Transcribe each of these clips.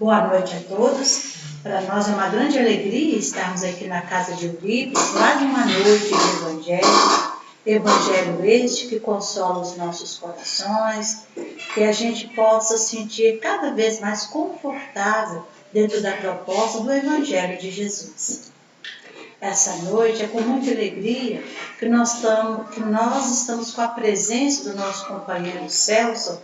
Boa noite a todos. Para nós é uma grande alegria estarmos aqui na casa de Euripides, mais uma noite de Evangelho. Evangelho este que consola os nossos corações, que a gente possa sentir cada vez mais confortável dentro da proposta do Evangelho de Jesus. Essa noite é com muita alegria que nós estamos com a presença do nosso companheiro Celso,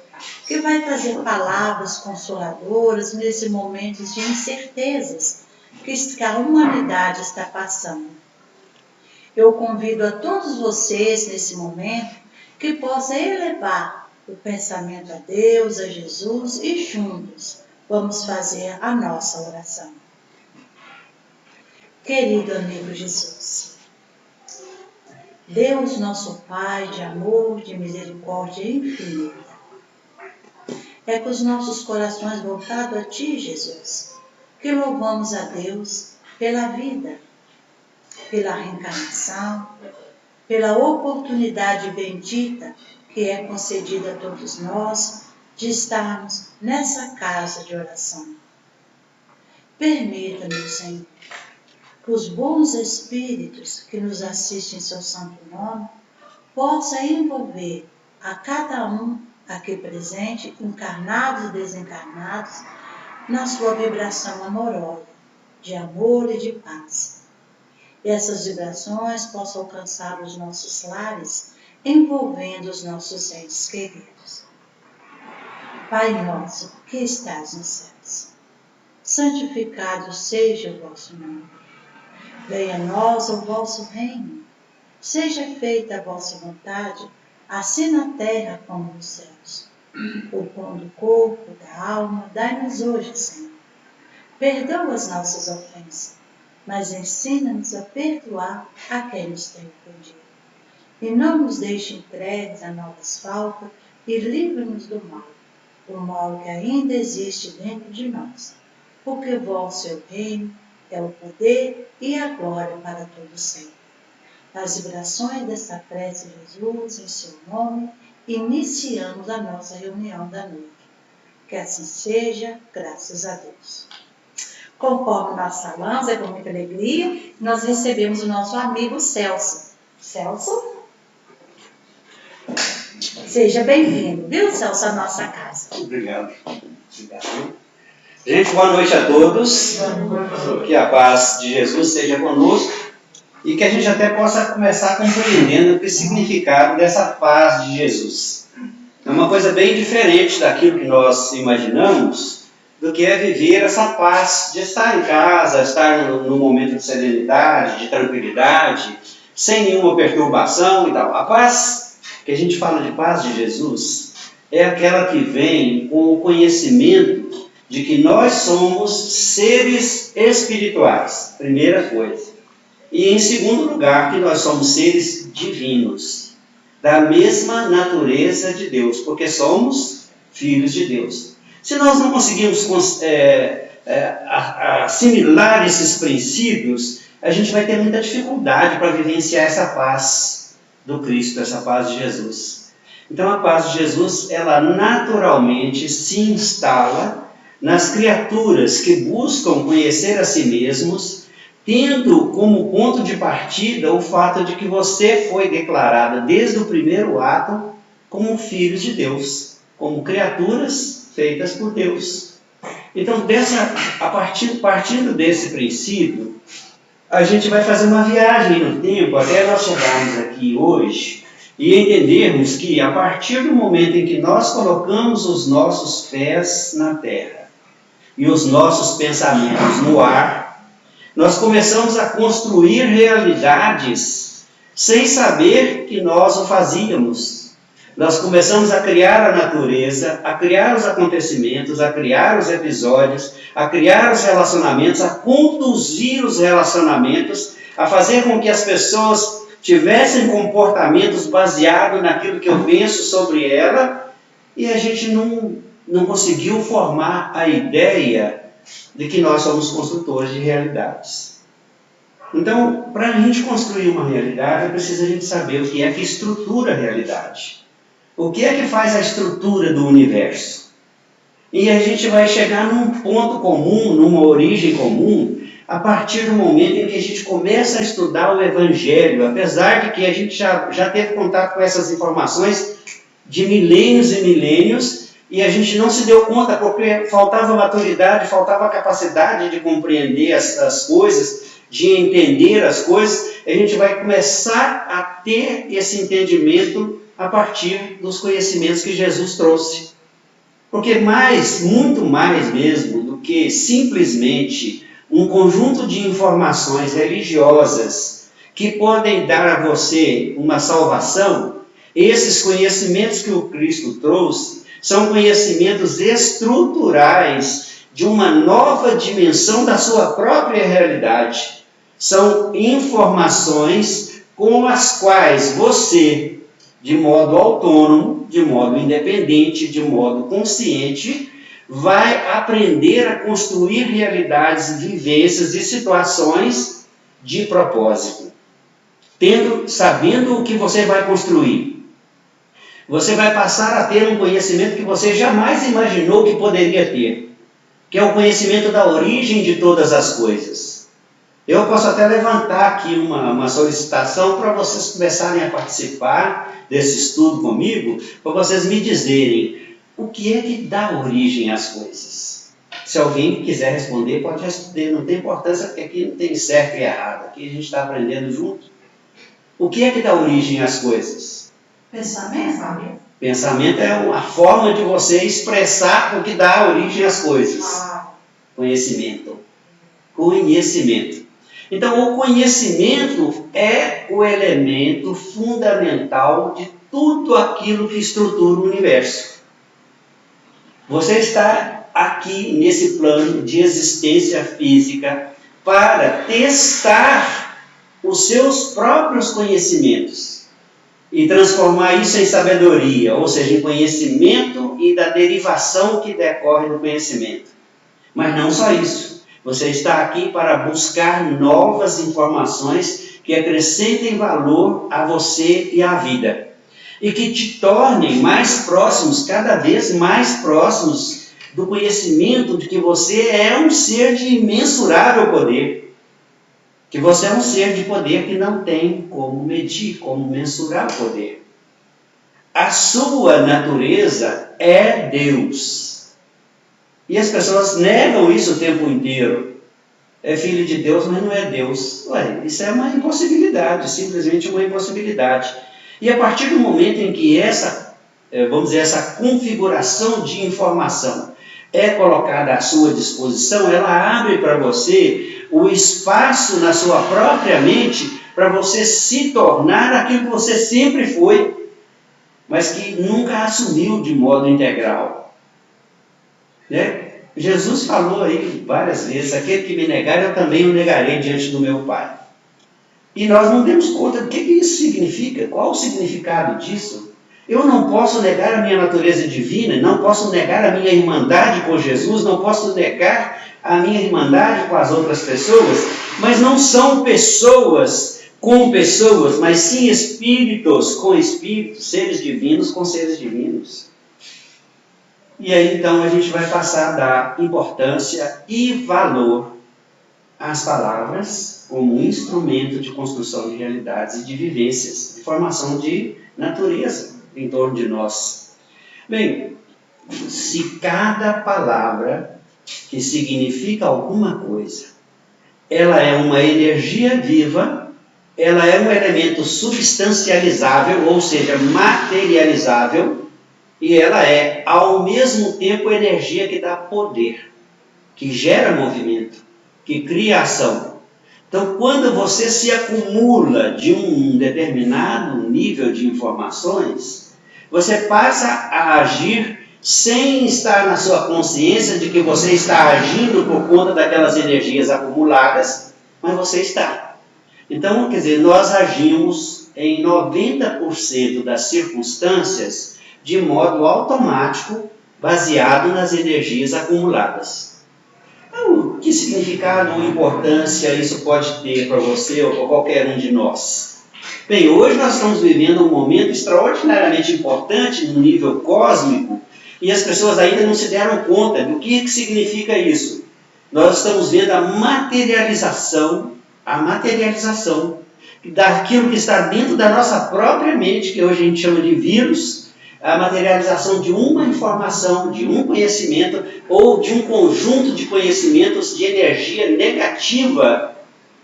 que vai trazer palavras consoladoras nesses momentos de incertezas que a humanidade está passando. Eu convido a todos vocês nesse momento que possam elevar o pensamento a Deus, a Jesus e juntos vamos fazer a nossa oração. Querido amigo Jesus, Deus nosso Pai de amor, de misericórdia infinita, é com os nossos corações voltados a Ti, Jesus, que louvamos a Deus pela vida, pela reencarnação, pela oportunidade bendita que é concedida a todos nós de estarmos nessa casa de oração. Permita-nos, Senhor, que os bons espíritos que nos assistem em seu santo nome possam envolver a cada um aqui presente, encarnados e desencarnados, na sua vibração amorosa, de amor e de paz. E essas vibrações possam alcançar os nossos lares, envolvendo os nossos entes queridos. Pai nosso, que estás nos céus, santificado seja o vosso nome. Venha a nós o vosso reino. Seja feita a vossa vontade, assim na terra como nos céus. O pão do corpo, da alma, dai-nos hoje, Senhor. Perdoa as nossas ofensas, mas ensina-nos a perdoar a quem nos tem ofendido. E não nos deixe entregues a novas faltas e livra-nos do mal que ainda existe dentro de nós. Porque vosso é o reino, é o poder e a glória para todo sempre. As vibrações dessa prece, Jesus, em seu nome, iniciamos a nossa reunião da noite. Que assim seja, graças a Deus. Conforme nós falamos, é com muita alegria, nós recebemos o nosso amigo Celso. Celso? Seja bem-vindo, viu, Celso, à nossa casa. Obrigado. Gente, boa noite a todos. Que a paz de Jesus seja conosco e que a gente até possa começar compreendendo o significado dessa paz de Jesus. É uma coisa bem diferente daquilo que nós imaginamos, do que é viver essa paz de estar em casa, estar num momento de serenidade, de tranquilidade, sem nenhuma perturbação e tal. A paz, que a gente fala de paz de Jesus, é aquela que vem com o conhecimento de que nós somos seres espirituais, primeira coisa. E em segundo lugar, que nós somos seres divinos, da mesma natureza de Deus, porque somos filhos de Deus. Se nós não conseguimos assimilar esses princípios, a gente vai ter muita dificuldade para vivenciar essa paz do Cristo, essa paz de Jesus. Então a paz de Jesus, ela naturalmente se instala nas criaturas que buscam conhecer a si mesmos, tendo como ponto de partida o fato de que você foi declarada desde o primeiro ato como filhos de Deus, como criaturas feitas por Deus. Então, partindo desse princípio, a gente vai fazer uma viagem no tempo até nós chegarmos aqui hoje e entendermos que a partir do momento em que nós colocamos os nossos pés na terra e os nossos pensamentos no ar, nós começamos a construir realidades sem saber que nós o fazíamos. Nós começamos a criar a natureza, a criar os acontecimentos, a criar os episódios, a criar os relacionamentos, a conduzir os relacionamentos, a fazer com que as pessoas tivessem comportamentos baseados naquilo que eu penso sobre ela, e a gente não conseguiu formar a ideia de que nós somos construtores de realidades. Então, para a gente construir uma realidade, é preciso a gente saber o que é que estrutura a realidade. O que é que faz a estrutura do universo? E a gente vai chegar num ponto comum, numa origem comum, a partir do momento em que a gente começa a estudar o Evangelho, apesar de que a gente já teve contato com essas informações de milênios e milênios, e a gente não se deu conta porque faltava maturidade, faltava capacidade de compreender as coisas, de entender as coisas. A gente vai começar a ter esse entendimento a partir dos conhecimentos que Jesus trouxe. Porque muito mais mesmo do que simplesmente um conjunto de informações religiosas que podem dar a você uma salvação, esses conhecimentos que o Cristo trouxe são conhecimentos estruturais de uma nova dimensão da sua própria realidade. São informações com as quais você, de modo autônomo, de modo independente, de modo consciente, vai aprender a construir realidades, vivências e situações de propósito. Sabendo o que você vai construir, você vai passar a ter um conhecimento que você jamais imaginou que poderia ter, que é o conhecimento da origem de todas as coisas. Eu posso até levantar aqui uma solicitação para vocês começarem a participar desse estudo comigo, para vocês me dizerem o que é que dá origem às coisas. Se alguém quiser responder, pode responder, não tem importância, porque aqui não tem certo e errado, aqui a gente está aprendendo junto. O que é que dá origem às coisas? Pensamento. Pensamento é a forma de você expressar o que dá origem às coisas. Conhecimento. Conhecimento. Então, o conhecimento é o elemento fundamental de tudo aquilo que estrutura o universo. Você está aqui nesse plano de existência física para testar os seus próprios conhecimentos e transformar isso em sabedoria, ou seja, em conhecimento e da derivação que decorre do conhecimento. Mas não só isso. Você está aqui para buscar novas informações que acrescentem valor a você e à vida. E que te tornem mais próximos, cada vez mais próximos do conhecimento de que você é um ser de imensurável poder. Que você é um ser de poder que não tem como medir, como mensurar o poder. A sua natureza é Deus. E as pessoas negam isso o tempo inteiro. É filho de Deus, mas não é Deus. Ué, isso é uma impossibilidade, simplesmente uma impossibilidade. E a partir do momento em que essa configuração de informação é colocada à sua disposição, ela abre para você o espaço na sua própria mente para você se tornar aquilo que você sempre foi, mas que nunca assumiu de modo integral. Né? Jesus falou aí várias vezes, aquele que me negar, eu também o negarei diante do meu Pai. E nós não demos conta do que isso significa, qual o significado disso. Eu não posso negar a minha natureza divina, não posso negar a minha irmandade com Jesus, não posso negar a minha irmandade com as outras pessoas, mas não são pessoas com pessoas, mas sim espíritos com espíritos, seres divinos com seres divinos. E aí então a gente vai passar a dar importância e valor às palavras como um instrumento de construção de realidades e de vivências, de formação de natureza em torno de nós. Bem, se cada palavra que significa alguma coisa, ela é uma energia viva, ela é um elemento substancializável, ou seja, materializável, e ela é, ao mesmo tempo, energia que dá poder, que gera movimento, que cria ação. Então, quando você se acumula de um determinado nível de informações, você passa a agir sem estar na sua consciência de que você está agindo por conta daquelas energias acumuladas, mas você está. Então, quer dizer, nós agimos em 90% das circunstâncias de modo automático, baseado nas energias acumuladas. Então, que significado ou importância isso pode ter para você ou qualquer um de nós? Bem, hoje nós estamos vivendo um momento extraordinariamente importante no nível cósmico, E as pessoas ainda não se deram conta do que significa isso. Nós estamos vendo a materialização daquilo que está dentro da nossa própria mente, que hoje a gente chama de vírus, a materialização de uma informação, de um conhecimento, ou de um conjunto de conhecimentos de energia negativa,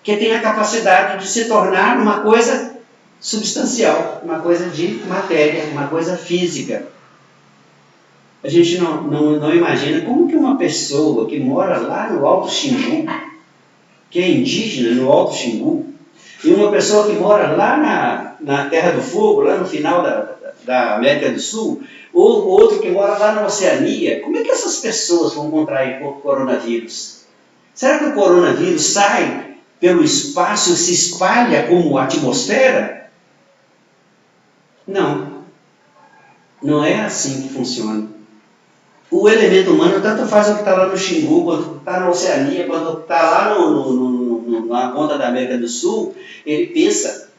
que tem a capacidade de se tornar uma coisa substancial, uma coisa de matéria, uma coisa física. A gente não imagina como que uma pessoa que mora lá no Alto Xingu, que é indígena no Alto Xingu, e uma pessoa que mora lá na Terra do Fogo, lá no final da América do Sul, ou outro que mora lá na Oceania, como é que essas pessoas vão contrair o coronavírus? Será que o coronavírus sai pelo espaço e se espalha como atmosfera? Não. Não é assim que funciona. O elemento humano tanto faz o que está lá no Xingu, quando está na Oceania, quando está lá na ponta da América do Sul, ele pensa.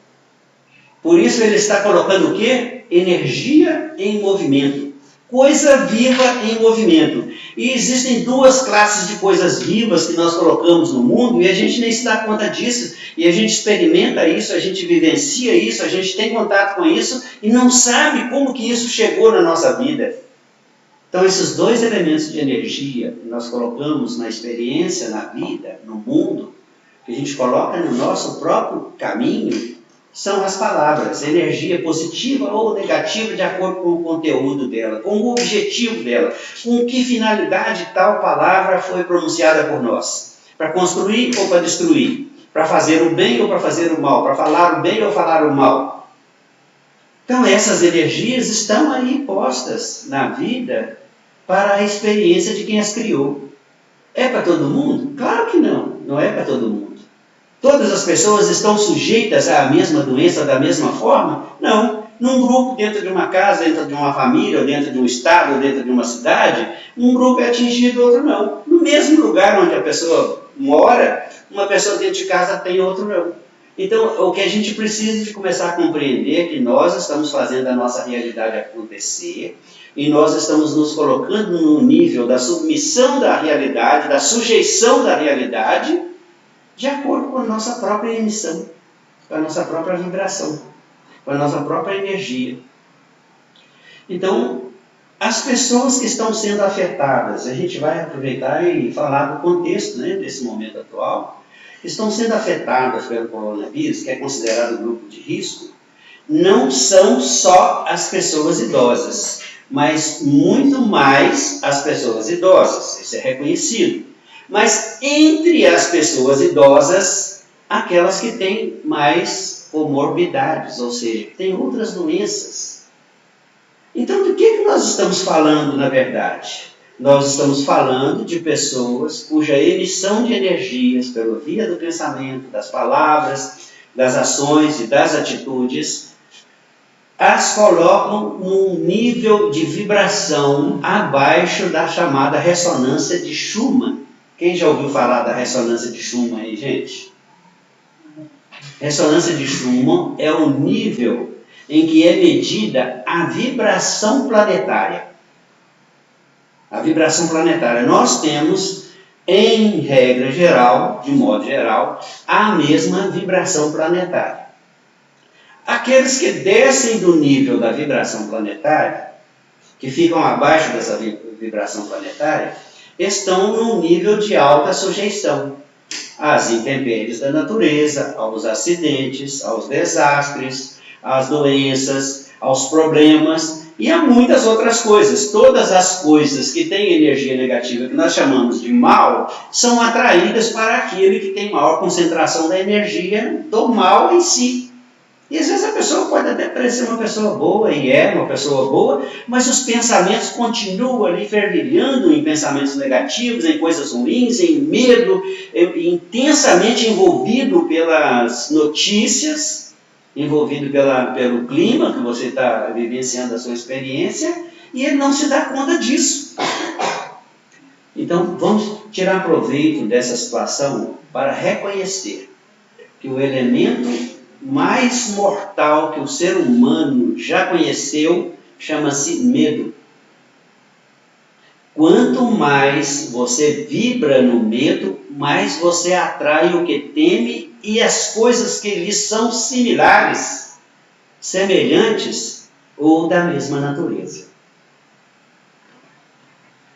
Por isso ele está colocando o quê? Energia em movimento. Coisa viva em movimento. E existem duas classes de coisas vivas que nós colocamos no mundo e a gente nem se dá conta disso. E a gente experimenta isso, a gente vivencia isso, a gente tem contato com isso e não sabe como que isso chegou na nossa vida. Então, esses dois elementos de energia que nós colocamos na experiência, na vida, no mundo, que a gente coloca no nosso próprio caminho, são as palavras, energia positiva ou negativa de acordo com o conteúdo dela, com o objetivo dela, com que finalidade tal palavra foi pronunciada por nós. Para construir ou para destruir, para fazer o bem ou para fazer o mal, para falar o bem ou falar o mal. Então, essas energias estão aí postas na vida para a experiência de quem as criou. É para todo mundo? Claro que não, não é para todo mundo. Todas as pessoas estão sujeitas à mesma doença da mesma forma? Não. Num grupo, dentro de uma casa, dentro de uma família, ou dentro de um estado, ou dentro de uma cidade, um grupo é atingido, outro não. No mesmo lugar onde a pessoa mora, uma pessoa dentro de casa tem, outro não. Então, o que a gente precisa de começar a compreender é que nós estamos fazendo a nossa realidade acontecer e nós estamos nos colocando no nível da submissão da realidade, da sujeição da realidade, de acordo com a nossa própria emissão, com a nossa própria vibração, com a nossa própria energia. Então, as pessoas que estão sendo afetadas, a gente vai aproveitar e falar do contexto, né, desse momento atual, estão sendo afetadas pelo coronavírus, que é considerado grupo de risco, não são só as pessoas idosas, mas muito mais as pessoas idosas, isso é reconhecido. Mas entre as pessoas idosas, aquelas que têm mais comorbidades, ou seja, que têm outras doenças. Então, do que nós estamos falando, na verdade? Nós estamos falando de pessoas cuja emissão de energias, pela via do pensamento, das palavras, das ações e das atitudes, as colocam num nível de vibração abaixo da chamada ressonância de Schumann. Quem já ouviu falar da ressonância de Schumann aí, gente? Ressonância de Schumann é o nível em que é medida a vibração planetária. A vibração planetária. Nós temos, em regra geral, de modo geral, a mesma vibração planetária. Aqueles que descem do nível da vibração planetária, que ficam abaixo dessa vibração planetária, estão num nível de alta sujeição às intempéries da natureza, aos acidentes, aos desastres, às doenças, aos problemas e a muitas outras coisas. Todas as coisas que têm energia negativa, que nós chamamos de mal, são atraídas para aquele que tem maior concentração da energia do mal em si. E às vezes a pessoa pode até parecer uma pessoa boa, e é uma pessoa boa, mas os pensamentos continuam ali fervilhando em pensamentos negativos, em coisas ruins, em medo, intensamente envolvido pelas notícias, envolvido pelo clima que você está vivenciando a sua experiência, e ele não se dá conta disso. Então vamos tirar proveito dessa situação para reconhecer que o elemento mais mortal que o ser humano já conheceu chama-se medo. Quanto mais você vibra no medo, mais você atrai o que teme e as coisas que lhe são similares, semelhantes ou da mesma natureza.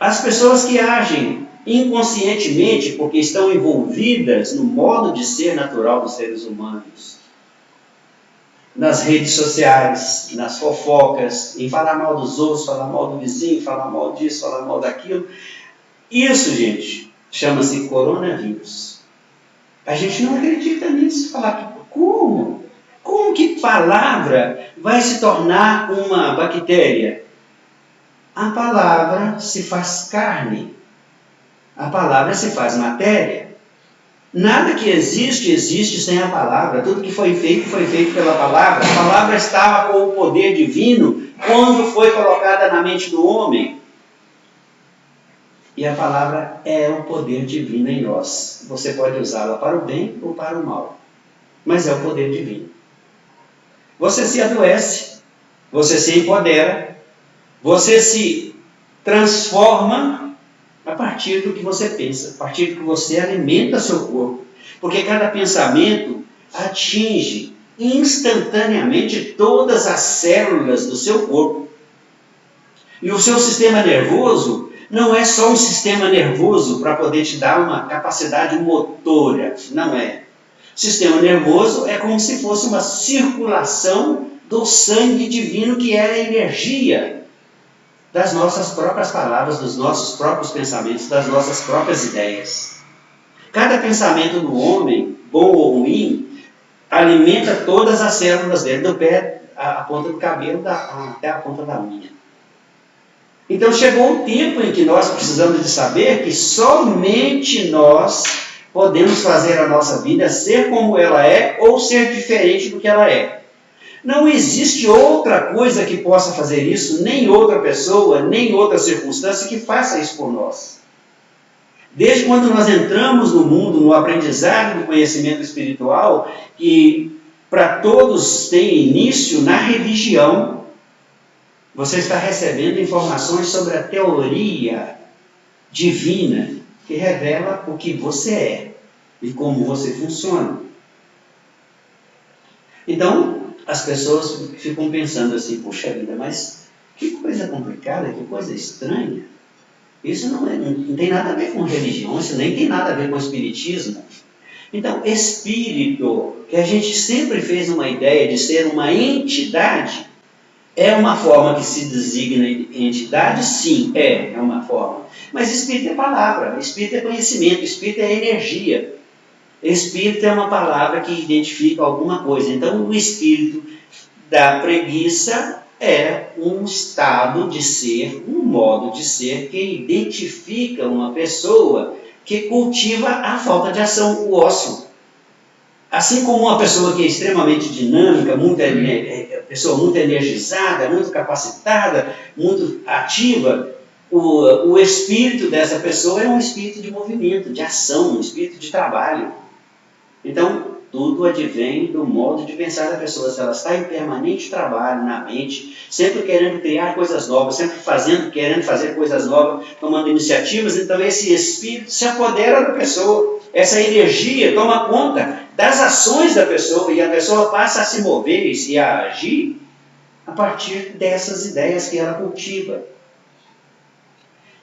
As pessoas que agem inconscientemente, porque estão envolvidas no modo de ser natural dos seres humanos, nas redes sociais, nas fofocas, em falar mal dos outros, falar mal do vizinho, falar mal disso, falar mal daquilo. Isso, gente, chama-se coronavírus. A gente não acredita nisso. Falar, como? Como que palavra vai se tornar uma bactéria? A palavra se faz carne. A palavra se faz matéria. Nada que existe, existe sem a palavra. Tudo que foi feito pela palavra. A palavra estava com o poder divino quando foi colocada na mente do homem. E a palavra é o poder divino em nós. Você pode usá-la para o bem ou para o mal. Mas é o poder divino. Você se adoece, você se empodera, você se transforma a partir do que você pensa, a partir do que você alimenta seu corpo. Porque cada pensamento atinge instantaneamente todas as células do seu corpo. E o seu sistema nervoso não é só um sistema nervoso para poder te dar uma capacidade motora, não é. O sistema nervoso é como se fosse uma circulação do sangue divino, que é a energia das nossas próprias palavras, dos nossos próprios pensamentos, das nossas próprias ideias. Cada pensamento do homem, bom ou ruim, alimenta todas as células dele, do pé à ponta do cabelo até a ponta da unha. Então chegou o tempo em que nós precisamos de saber que somente nós podemos fazer a nossa vida ser como ela é ou ser diferente do que ela é. Não existe outra coisa que possa fazer isso, nem outra pessoa, nem outra circunstância que faça isso por nós. Desde quando nós entramos no mundo, no aprendizado do conhecimento espiritual, que para todos tem início na religião, você está recebendo informações sobre a teoria divina que revela o que você é e como você funciona. Então, as pessoas ficam pensando assim, puxa vida, mas que coisa complicada, que coisa estranha. Isso não tem nada a ver com religião, isso nem tem nada a ver com espiritismo. Então, espírito, que a gente sempre fez uma ideia de ser uma entidade, é uma forma que se designa entidade? Sim, é uma forma. Mas espírito é palavra, espírito é conhecimento, espírito é energia. Espírito é uma palavra que identifica alguma coisa. Então, o espírito da preguiça é um estado de ser, um modo de ser que identifica uma pessoa que cultiva a falta de ação, o ócio. Assim como uma pessoa que é extremamente dinâmica, pessoa muito energizada, muito capacitada, muito ativa, o espírito dessa pessoa é um espírito de movimento, de ação, um espírito de trabalho. Então, tudo advém do modo de pensar da pessoa. Se ela está em permanente trabalho na mente, sempre querendo criar coisas novas, sempre querendo fazer coisas novas, tomando iniciativas, então esse espírito se apodera da pessoa. Essa energia toma conta das ações da pessoa e a pessoa passa a se mover e a agir a partir dessas ideias que ela cultiva.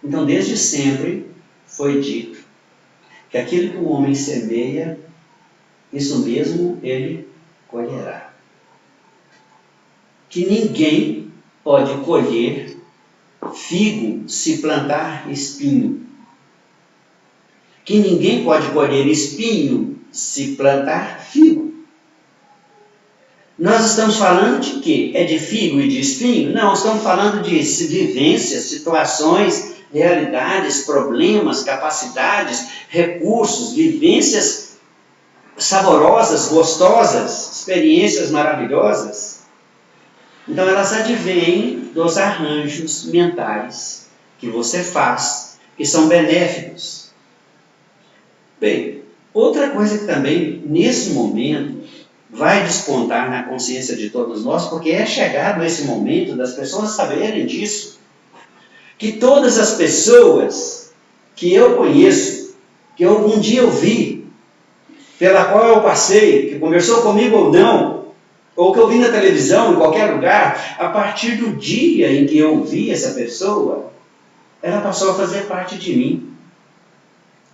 Então, desde sempre foi dito que aquilo que o homem semeia, isso mesmo ele colherá. Que ninguém pode colher figo se plantar espinho. Que ninguém pode colher espinho se plantar figo. Nós estamos falando de quê? É de figo e de espinho? Não, estamos falando de vivências, situações, realidades, problemas, capacidades, recursos, vivências saborosas, gostosas, experiências maravilhosas. Então elas advêm dos arranjos mentais que você faz, que são benéficos. Bem, outra coisa que também, nesse momento, vai despontar na consciência de todos nós, porque é chegado esse momento das pessoas saberem disso. que todas as pessoas que eu conheço, que algum dia eu vi, pela qual eu passei, que conversou comigo ou não, ou que eu vi na televisão, em qualquer lugar, a partir do dia em que eu vi essa pessoa, ela passou a fazer parte de mim.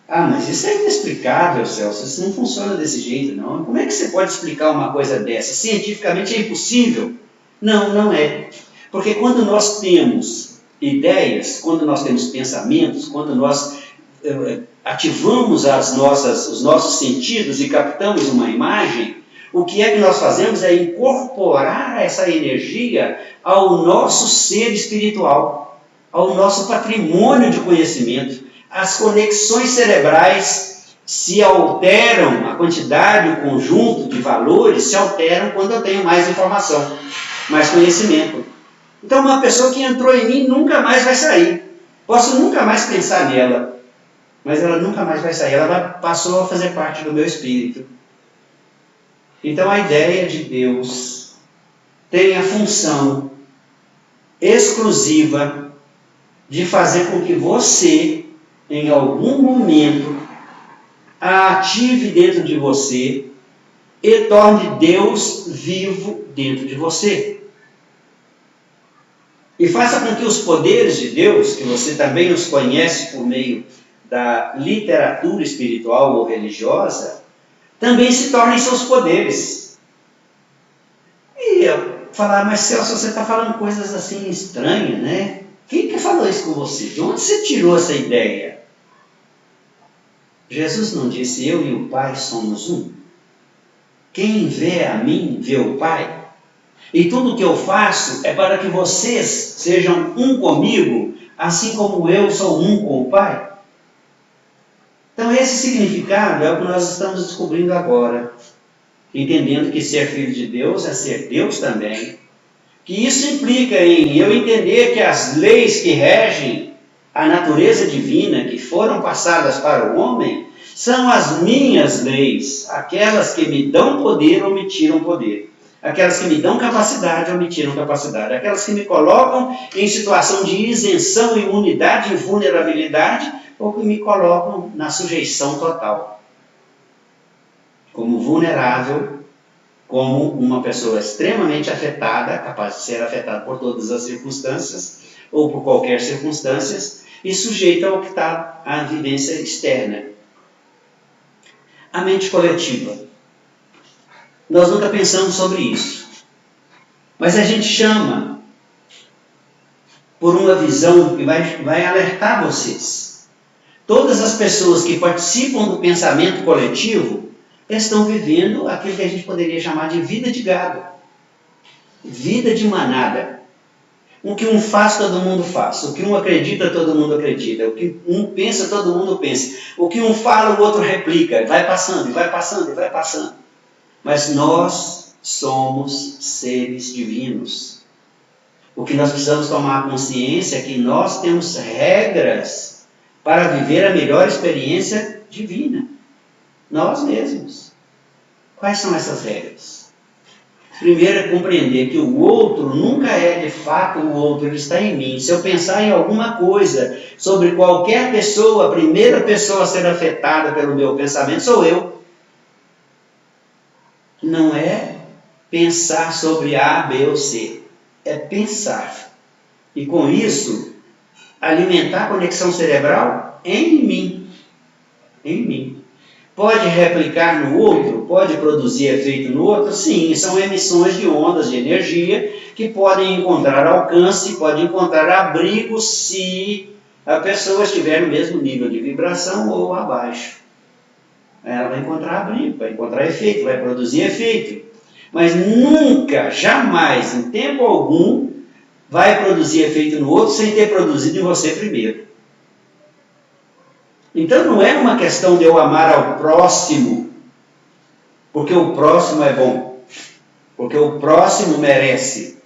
Ah, mas isso é inexplicável, Celso, isso não funciona desse jeito, não. Como é que você pode explicar uma coisa dessa? Cientificamente é impossível. Não, não é. Porque quando nós temos ideias, quando nós temos pensamentos, quando nós ativamos os nossos sentidos e captamos uma imagem, o que é que nós fazemos é incorporar essa energia ao nosso ser espiritual, ao nosso patrimônio de conhecimento. As conexões cerebrais se alteram, a quantidade, o conjunto de valores se alteram quando eu tenho mais informação, mais conhecimento. Então uma pessoa que entrou em mim nunca mais vai sair. Posso nunca mais pensar nela, mas ela nunca mais vai sair. Ela passou a fazer parte do meu espírito. Então a ideia de Deus tem a função exclusiva de fazer com que você, em algum momento, a ative dentro de você e torne Deus vivo dentro de você. E faça com que os poderes de Deus, que você também os conhece por meio da literatura espiritual ou religiosa, também se tornem seus poderes. E eu falar, mas Celso, você está falando coisas assim estranhas, né? Quem que falou isso com você? De onde você tirou essa ideia? Jesus não disse, eu e o Pai somos um? Quem vê a mim, vê o Pai. E tudo que eu faço é para que vocês sejam um comigo, assim como eu sou um com o Pai. Então esse significado é o que nós estamos descobrindo agora. Entendendo que ser filho de Deus é ser Deus também. Que isso implica em eu entender que as leis que regem a natureza divina, que foram passadas para o homem, são as minhas leis, aquelas que me dão poder ou me tiram poder, aquelas que me dão capacidade ou me tiram capacidade, aquelas que me colocam em situação de isenção, imunidade e vulnerabilidade, ou que me colocam na sujeição total, como vulnerável, como uma pessoa extremamente afetada, capaz de ser afetada por todas as circunstâncias, ou por qualquer circunstância, e sujeita ao que está à vivência externa. A mente coletiva. Nós nunca pensamos sobre isso. Mas a gente chama por uma visão que vai alertar vocês. Todas as pessoas que participam do pensamento coletivo estão vivendo aquilo que a gente poderia chamar de vida de gado. Vida de manada. O que um faz, todo mundo faz. O que um acredita, todo mundo acredita. O que um pensa, todo mundo pensa. O que um fala, o outro replica. Vai passando, vai passando, vai passando. Mas nós somos seres divinos. O que nós precisamos tomar consciência é que nós temos regras para viver a melhor experiência divina. Nós mesmos. Quais são essas regras? Primeiro é compreender que o outro nunca é de fato o outro, ele está em mim. Se eu pensar em alguma coisa sobre qualquer pessoa, a primeira pessoa a ser afetada pelo meu pensamento sou eu. Não é pensar sobre A, B ou C. É pensar. E com isso, alimentar a conexão cerebral em mim. Em mim. Pode replicar no outro? Pode produzir efeito no outro? Sim, são emissões de ondas de energia que podem encontrar alcance, podem encontrar abrigo se a pessoa estiver no mesmo nível de vibração ou abaixo. Ela vai encontrar abrigo, vai encontrar efeito, vai produzir efeito. Mas nunca, jamais, em tempo algum, vai produzir efeito no outro sem ter produzido em você primeiro. Então não é uma questão de eu amar ao próximo, porque o próximo é bom, porque o próximo merece.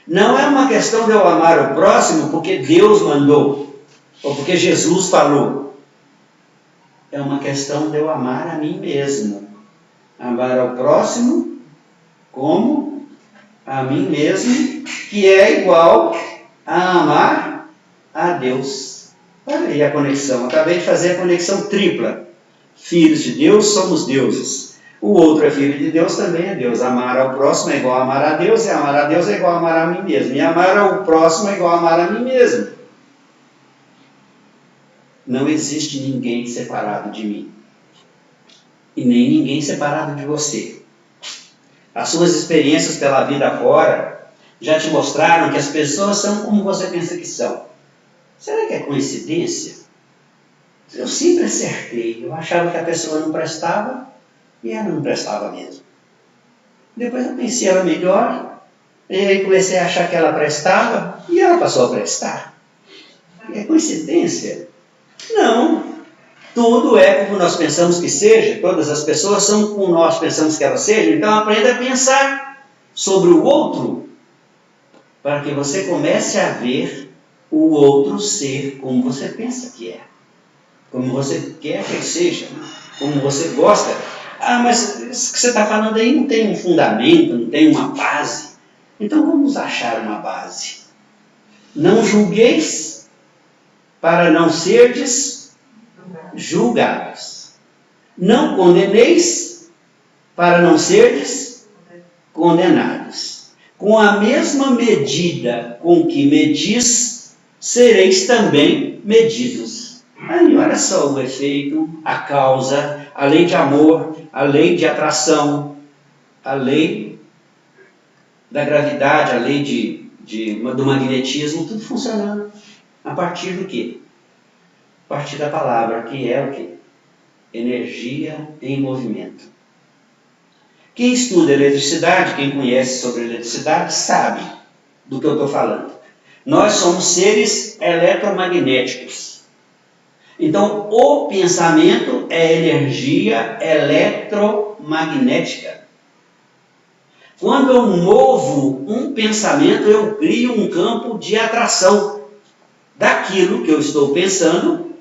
Não é uma questão de eu amar o próximo porque Deus mandou, ou porque Jesus falou. É uma questão de eu amar a mim mesmo. Amar ao próximo como a mim mesmo, que é igual a amar a Deus. Olha aí a conexão. Acabei de fazer a conexão tripla. Filhos de Deus, somos deuses. O outro é filho de Deus, também é Deus. Amar ao próximo é igual a amar a Deus, e amar a Deus é igual a amar a mim mesmo. E amar ao próximo é igual a amar a mim mesmo. Não existe ninguém separado de mim. E nem ninguém separado de você. As suas experiências pela vida fora já te mostraram que as pessoas são como você pensa que são. Será que é coincidência? Eu sempre acertei. Eu achava que a pessoa não prestava e ela não prestava mesmo. Depois eu conheci ela melhor e aí comecei a achar que ela prestava e ela passou a prestar. É coincidência? Não. Tudo é como nós pensamos que seja. Todas as pessoas são como nós pensamos que elas sejam. Então aprenda a pensar sobre o outro para que você comece a ver o outro ser como você pensa que é. Como você quer que ele seja. Como você gosta. Ah, mas isso que você está falando aí não tem um fundamento, não tem uma base. Então vamos achar uma base. Não julgueis para não serdes julgados. Não condeneis para não serdes condenados. Com a mesma medida com que medis, sereis também medidos. Aí olha só o efeito, a causa, a lei de amor, a lei de atração, a lei da gravidade, a lei do magnetismo, tudo funcionando. A partir do quê? A partir da palavra, que é o quê? Energia em movimento. Quem estuda eletricidade, quem conhece sobre eletricidade, sabe do que eu estou falando. Nós somos seres eletromagnéticos. Então, o pensamento é energia eletromagnética. Quando eu movo um pensamento, eu crio um campo de atração daquilo que eu estou pensando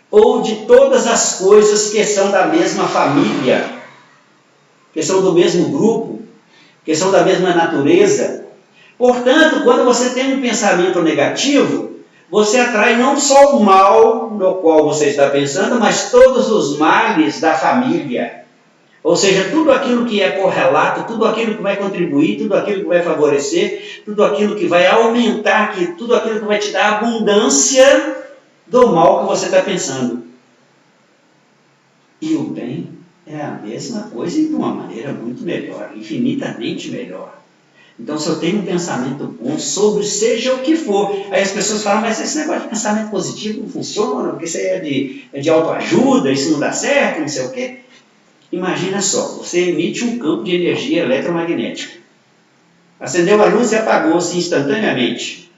ou de todas as coisas que são da mesma família, que são do mesmo grupo, que são da mesma natureza. Portanto, quando você tem um pensamento negativo, você atrai não só o mal no qual você está pensando, mas todos os males da família. Ou seja, tudo aquilo que é correlato, tudo aquilo que vai contribuir, tudo aquilo que vai favorecer, tudo aquilo que vai aumentar, tudo aquilo que vai te dar abundância do mal que você está pensando. E o bem é a mesma coisa e de uma maneira muito melhor, infinitamente melhor. Então, se eu tenho um pensamento bom sobre seja o que for, aí as pessoas falam, mas esse negócio de pensamento positivo não funciona, porque isso aí é de autoajuda, isso não dá certo, não sei o quê. Imagina só, você emite um campo de energia eletromagnética. Acendeu a luz e apagou-se instantaneamente.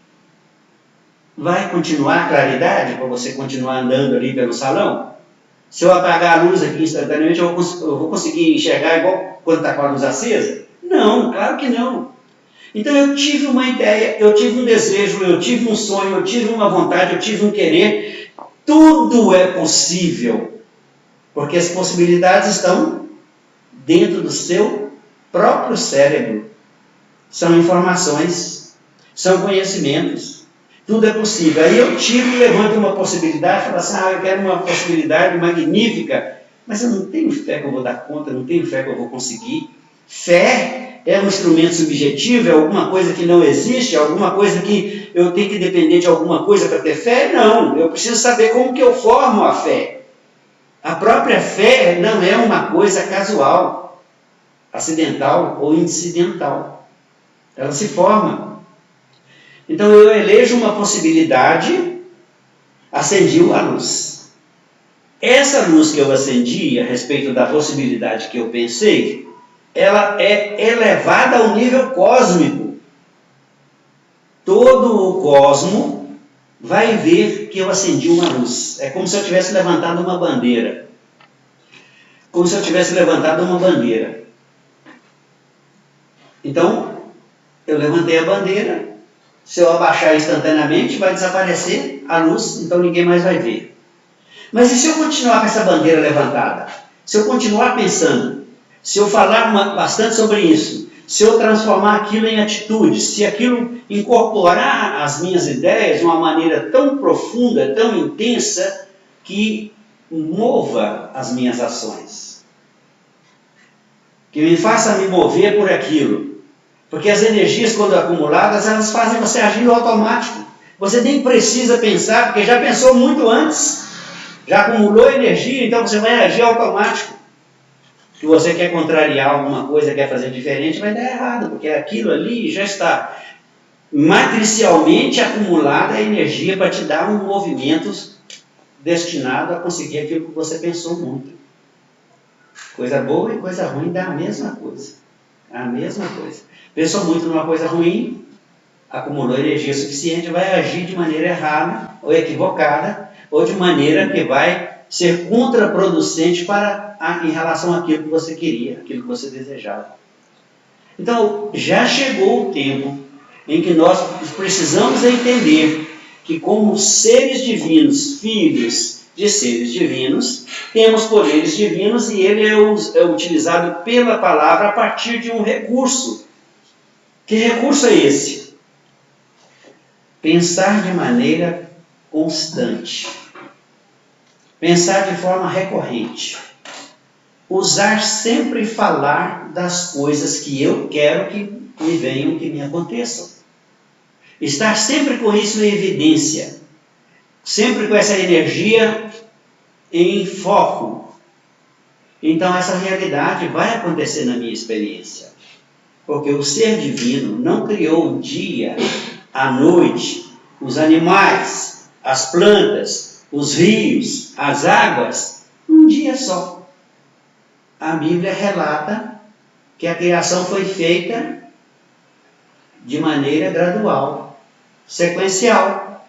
Vai continuar a claridade para você continuar andando ali pelo salão? Se eu apagar a luz aqui instantaneamente, eu vou conseguir enxergar igual quando está com a luz acesa? Não, claro que não. Então eu tive uma ideia, eu tive um desejo, eu tive um sonho, eu tive uma vontade, eu tive um querer. Tudo é possível, porque as possibilidades estão dentro do seu próprio cérebro. São informações, são conhecimentos. Tudo é possível. Aí eu tiro e levanto uma possibilidade, falo assim, eu quero uma possibilidade magnífica, mas eu não tenho fé que eu vou dar conta, não tenho fé que eu vou conseguir. Fé é um instrumento subjetivo, é alguma coisa que não existe, é alguma coisa que eu tenho que depender de alguma coisa para ter fé? Não, eu preciso saber como que eu formo a fé. A própria fé não é uma coisa casual, acidental ou incidental. Ela se forma. Então eu elejo uma possibilidade, acendi a luz. Essa luz que eu acendi a respeito da possibilidade que eu pensei, ela é elevada ao nível cósmico. Todo o cosmo vai ver que eu acendi uma luz. É como se eu tivesse levantado uma bandeira. Como se eu tivesse levantado uma bandeira. Então, eu levantei a bandeira. Se eu abaixar instantaneamente, vai desaparecer a luz, então ninguém mais vai ver. Mas e se eu continuar com essa bandeira levantada? Se eu continuar pensando, se eu falar bastante sobre isso, se eu transformar aquilo em atitude, se aquilo incorporar as minhas ideias de uma maneira tão profunda, tão intensa, que mova as minhas ações. Que me faça me mover por aquilo. Porque as energias, quando acumuladas, elas fazem você agir no automático. Você nem precisa pensar, porque já pensou muito antes. Já acumulou energia, então você vai agir automático. Se você quer contrariar alguma coisa, quer fazer diferente, vai dar errado, porque aquilo ali já está matricialmente acumulada a energia para te dar um movimento destinado a conseguir aquilo que você pensou muito. Coisa boa e coisa ruim dá a mesma coisa. A mesma coisa. Pensou muito numa coisa ruim, acumulou energia suficiente, vai agir de maneira errada, ou equivocada, ou de maneira que vai ser contraproducente em relação àquilo que você queria, aquilo que você desejava. Então, já chegou o tempo em que nós precisamos entender que, como seres divinos, filhos de seres divinos, temos poderes divinos e ele é utilizado pela palavra a partir de um recurso. Que recurso é esse? Pensar de maneira constante. Pensar de forma recorrente. Usar sempre falar das coisas que eu quero que me venham, que me aconteçam. Estar sempre com isso em evidência. Sempre com essa energia em foco. Então essa realidade vai acontecer na minha experiência. Porque o ser divino não criou o dia, a noite, os animais, as plantas, os rios, as águas, num dia só. A Bíblia relata que a criação foi feita de maneira gradual, sequencial.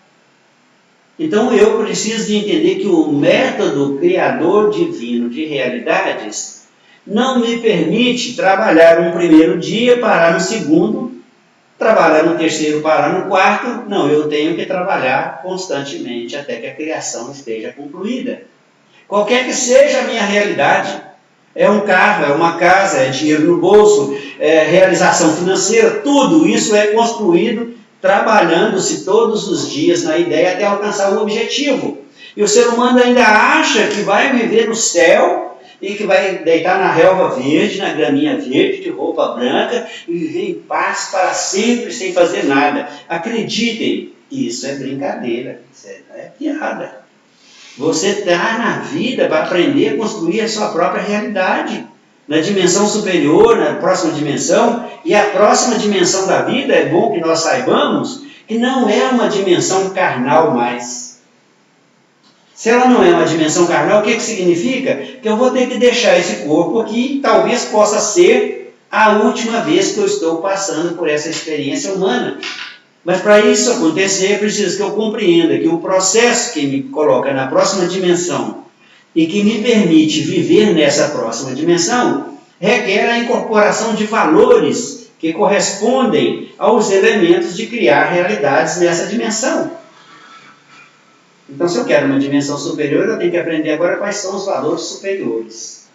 Então eu preciso de entender que o método criador divino de realidades não me permite trabalhar um primeiro dia, parar no segundo, trabalhar no terceiro, parar no quarto. Não, eu tenho que trabalhar constantemente até que a criação esteja concluída. Qualquer que seja a minha realidade, é um carro, é uma casa, é dinheiro no bolso, é realização financeira, tudo isso é construído trabalhando-se todos os dias na ideia até alcançar o objetivo. E o ser humano ainda acha que vai viver no céu e que vai deitar na relva verde, na graminha verde, de roupa branca, e viver em paz para sempre, sem fazer nada. Acreditem, isso é brincadeira, isso é piada. Você está na vida para aprender a construir a sua própria realidade. Na dimensão superior, na próxima dimensão, e a próxima dimensão da vida, é bom que nós saibamos, que não é uma dimensão carnal mais. Se ela não é uma dimensão carnal, o que significa? Que eu vou ter que deixar esse corpo aqui, talvez possa ser a última vez que eu estou passando por essa experiência humana. Mas para isso acontecer, é preciso que eu compreenda que o processo que me coloca na próxima dimensão e que me permite viver nessa próxima dimensão requer a incorporação de valores que correspondem aos elementos de criar realidades nessa dimensão. Então, se eu quero uma dimensão superior, eu tenho que aprender agora quais são os valores superiores.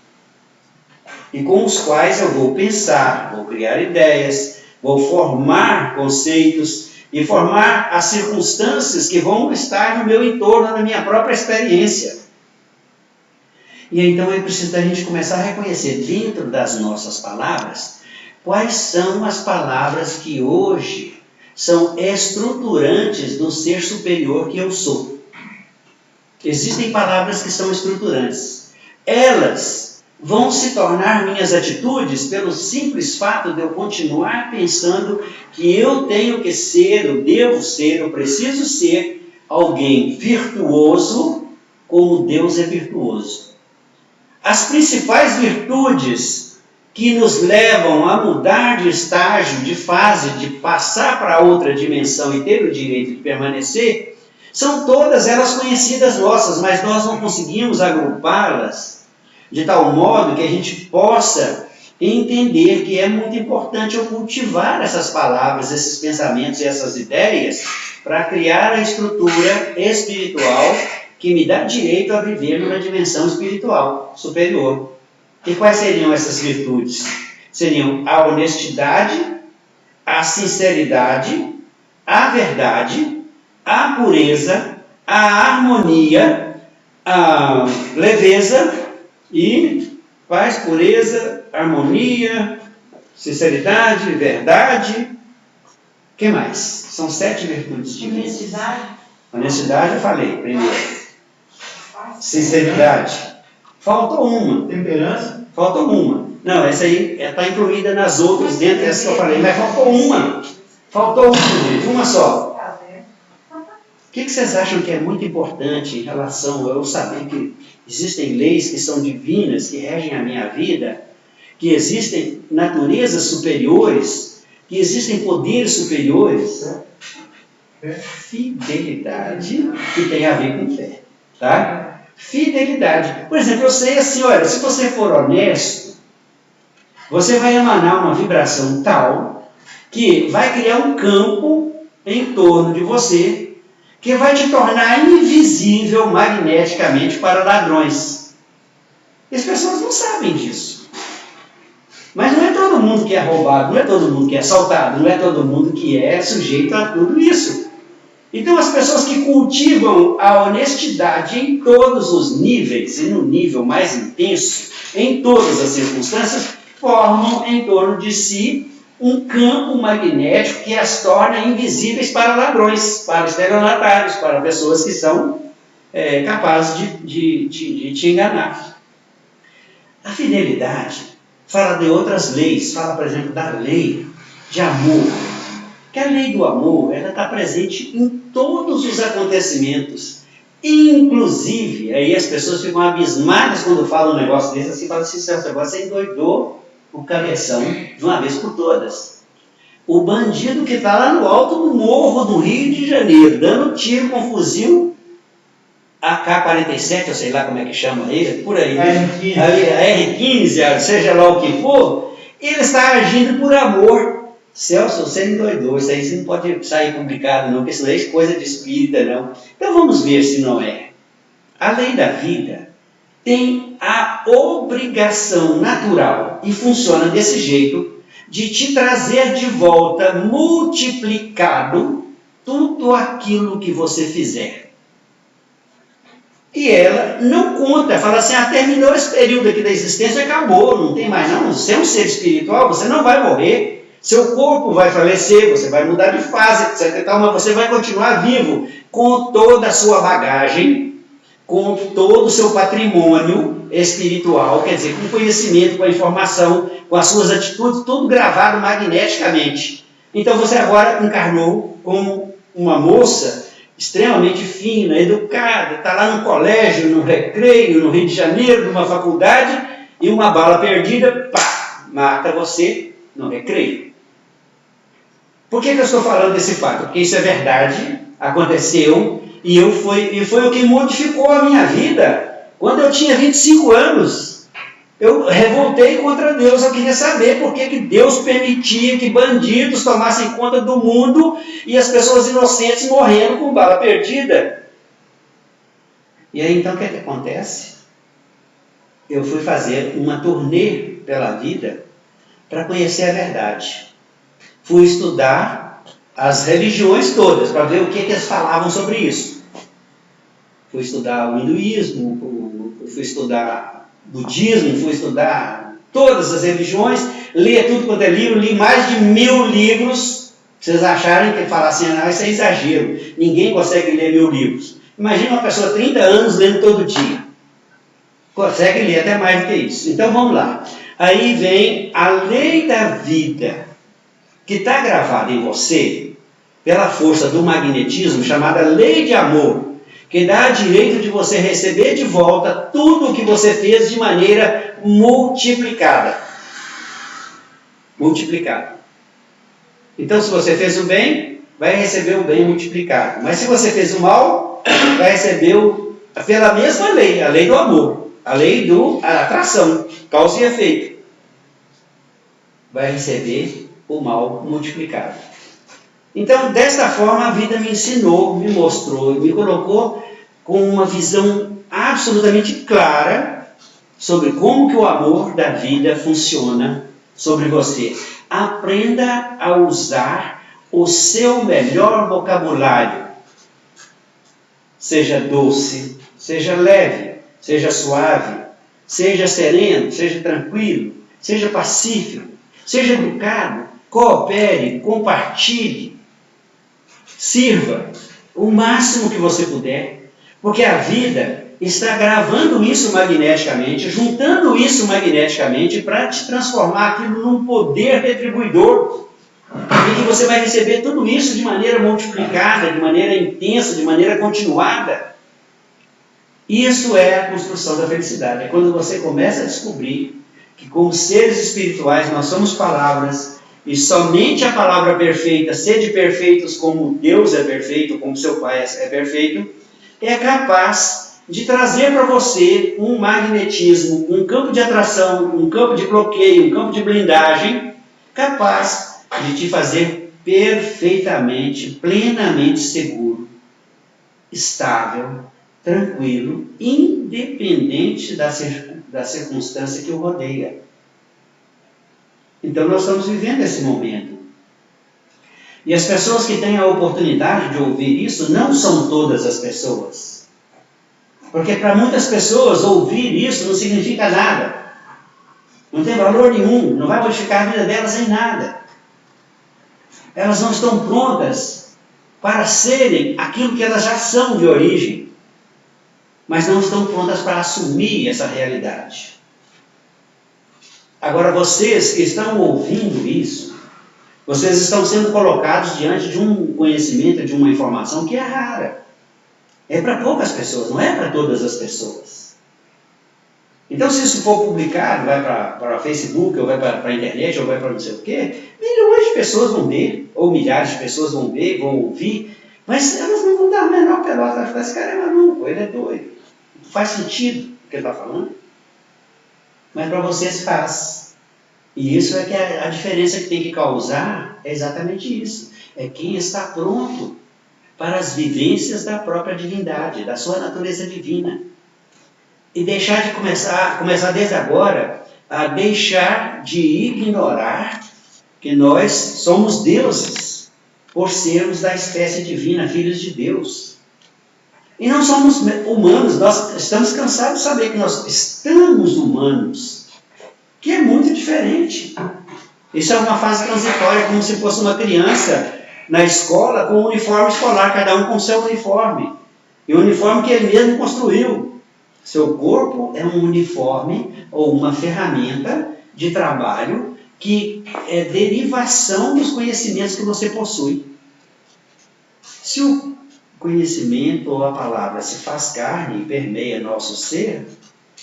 E com os quais eu vou pensar, vou criar ideias, vou formar conceitos e formar as circunstâncias que vão estar no meu entorno, na minha própria experiência. E então é preciso a gente começar a reconhecer dentro das nossas palavras quais são as palavras que hoje são estruturantes do ser superior que eu sou. Existem palavras que são estruturantes. Elas vão se tornar minhas atitudes pelo simples fato de eu continuar pensando que eu tenho que ser, eu devo ser, eu preciso ser alguém virtuoso como Deus é virtuoso. As principais virtudes que nos levam a mudar de estágio, de fase, de passar para outra dimensão e ter o direito de permanecer, são todas elas conhecidas nossas, mas nós não conseguimos agrupá-las de tal modo que a gente possa entender que é muito importante eu cultivar essas palavras, esses pensamentos e essas ideias para criar a estrutura espiritual que me dá direito a viver numa dimensão espiritual superior. E quais seriam essas virtudes? seriam a honestidade, a sinceridade, a verdade, a pureza, a harmonia, a leveza e paz, pureza, harmonia, sinceridade, verdade. O que mais? São 7 virtudes de Honestidade. honestidade, eu falei primeiro. Sinceridade. Faltou uma. Temperança. Faltou uma. Não, essa aí está incluída nas outras, dentro dessa que eu falei, mas faltou uma. Faltou uma, gente, uma só. O que vocês acham que é muito importante em relação a eu saber que existem leis que são divinas, que regem a minha vida, que existem naturezas superiores, que existem poderes superiores? Fidelidade, que tem a ver com fé. Tá? Fidelidade. Por exemplo, eu sei assim, olha, se você for honesto, você vai emanar uma vibração tal que vai criar um campo em torno de você que vai te tornar invisível magneticamente para ladrões. E as pessoas não sabem disso. Mas não é todo mundo que é roubado, não é todo mundo que é assaltado, não é todo mundo que é sujeito a tudo isso. Então as pessoas que cultivam a honestidade em todos os níveis, e no nível mais intenso, em todas as circunstâncias, formam em torno de si um campo magnético que as torna invisíveis para ladrões, para estelionatários, para pessoas que são capazes de te enganar. A fidelidade fala de outras leis, fala, por exemplo, da lei de amor. Que a lei do amor, ela está presente em todos os acontecimentos. Inclusive, aí as pessoas ficam abismadas quando falam um negócio desse, assim, falam assim, Celso, agora você endoidou o cabeção de uma vez por todas. O bandido que está lá no alto do morro do Rio de Janeiro, dando tiro com fuzil AK-47, eu sei lá como é que chama ele, por aí, R15. A R15, seja lá o que for, ele está agindo por amor. Celso, você endoidou, isso aí você não pode sair publicado não, porque isso não é coisa de espírita não. Então vamos ver se não é. A lei da vida tem a obrigação natural, e funciona desse jeito, de te trazer de volta multiplicado tudo aquilo que você fizer. E ela não conta, fala assim, terminou esse período aqui da existência, acabou, não tem mais não. Você é um ser espiritual, você não vai morrer. Seu corpo vai falecer, você vai mudar de fase, etc. Mas você vai continuar vivo com toda a sua bagagem, com todo o seu patrimônio espiritual, quer dizer, com conhecimento, com a informação, com as suas atitudes, tudo gravado magneticamente. Então você agora encarnou como uma moça extremamente fina, educada, está lá no colégio, no recreio, no Rio de Janeiro, numa faculdade, e uma bala perdida, pá, mata você no recreio. Por que eu estou falando desse fato? Porque isso é verdade, aconteceu, e foi o que modificou a minha vida. Quando eu tinha 25 anos, eu revoltei contra Deus. Eu queria saber por que Deus permitia que bandidos tomassem conta do mundo e as pessoas inocentes morrendo com bala perdida. E aí então o que acontece? Eu fui fazer uma turnê pela vida para conhecer a verdade. Fui estudar as religiões todas, para ver o que eles falavam sobre isso. Fui estudar o hinduísmo, fui estudar budismo, fui estudar todas as religiões, ler tudo quanto é livro, li mais de 1000 livros. Vocês acharem que falar assim, não, isso é exagero, ninguém consegue ler 1000 livros. Imagina uma pessoa 30 anos lendo todo dia. Consegue ler até mais do que isso. Então vamos lá. Aí vem a lei da vida, que está gravada em você, pela força do magnetismo, chamada lei de amor, que dá direito de você receber de volta tudo o que você fez de maneira multiplicada. Multiplicada. Então, se você fez o bem, vai receber o bem multiplicado. Mas se você fez o mal, vai receber pela mesma lei, a lei do amor, a lei da atração, causa e efeito. Vai receber o mal multiplicado. Então, desta forma, a vida me ensinou, me mostrou, me colocou com uma visão absolutamente clara sobre como que o amor da vida funciona sobre você. Aprenda a usar o seu melhor vocabulário. Seja doce, seja leve, seja suave, seja sereno, seja tranquilo, seja pacífico, seja educado, coopere, compartilhe, sirva o máximo que você puder, porque a vida está gravando isso magneticamente, juntando isso magneticamente para te transformar aquilo num poder retribuidor, e que você vai receber tudo isso de maneira multiplicada, de maneira intensa, de maneira continuada. Isso é a construção da felicidade. É quando você começa a descobrir que, como seres espirituais, nós somos palavras, e somente a palavra perfeita, sede perfeitos como Deus é perfeito, como seu Pai é perfeito, é capaz de trazer para você um magnetismo, um campo de atração, um campo de bloqueio, um campo de blindagem, capaz de te fazer perfeitamente, plenamente seguro, estável, tranquilo, independente da circunstância que o rodeia. Então nós estamos vivendo esse momento. E as pessoas que têm a oportunidade de ouvir isso não são todas as pessoas. Porque para muitas pessoas ouvir isso não significa nada. Não tem valor nenhum, não vai modificar a vida delas em nada. Elas não estão prontas para serem aquilo que elas já são de origem, mas não estão prontas para assumir essa realidade. Agora, vocês que estão ouvindo isso, vocês estão sendo colocados diante de um conhecimento, de uma informação que é rara. É para poucas pessoas, não é para todas as pessoas. Então, se isso for publicado, vai para Facebook, ou vai para a internet, ou vai para não sei o quê, milhões de pessoas vão ver, ou milhares de pessoas vão ver, vão ouvir, mas elas não vão dar a menor pelota. Elas falam, esse cara é maluco, ele é doido. Não faz sentido o que ele está falando. Mas para vocês faz. E isso é que a diferença que tem que causar é exatamente isso. É quem está pronto para as vivências da própria divindade, da sua natureza divina. E deixar de começar desde agora, a deixar de ignorar que nós somos deuses, por sermos da espécie divina, filhos de Deus. E não somos humanos, nós estamos cansados de saber que nós estamos humanos, que é muito diferente. Isso é uma fase transitória, como se fosse uma criança na escola com um uniforme escolar, cada um com seu uniforme. E o uniforme que ele mesmo construiu. Seu corpo é um uniforme ou uma ferramenta de trabalho que é derivação dos conhecimentos que você possui. Se o conhecimento ou a palavra se faz carne e permeia nosso ser,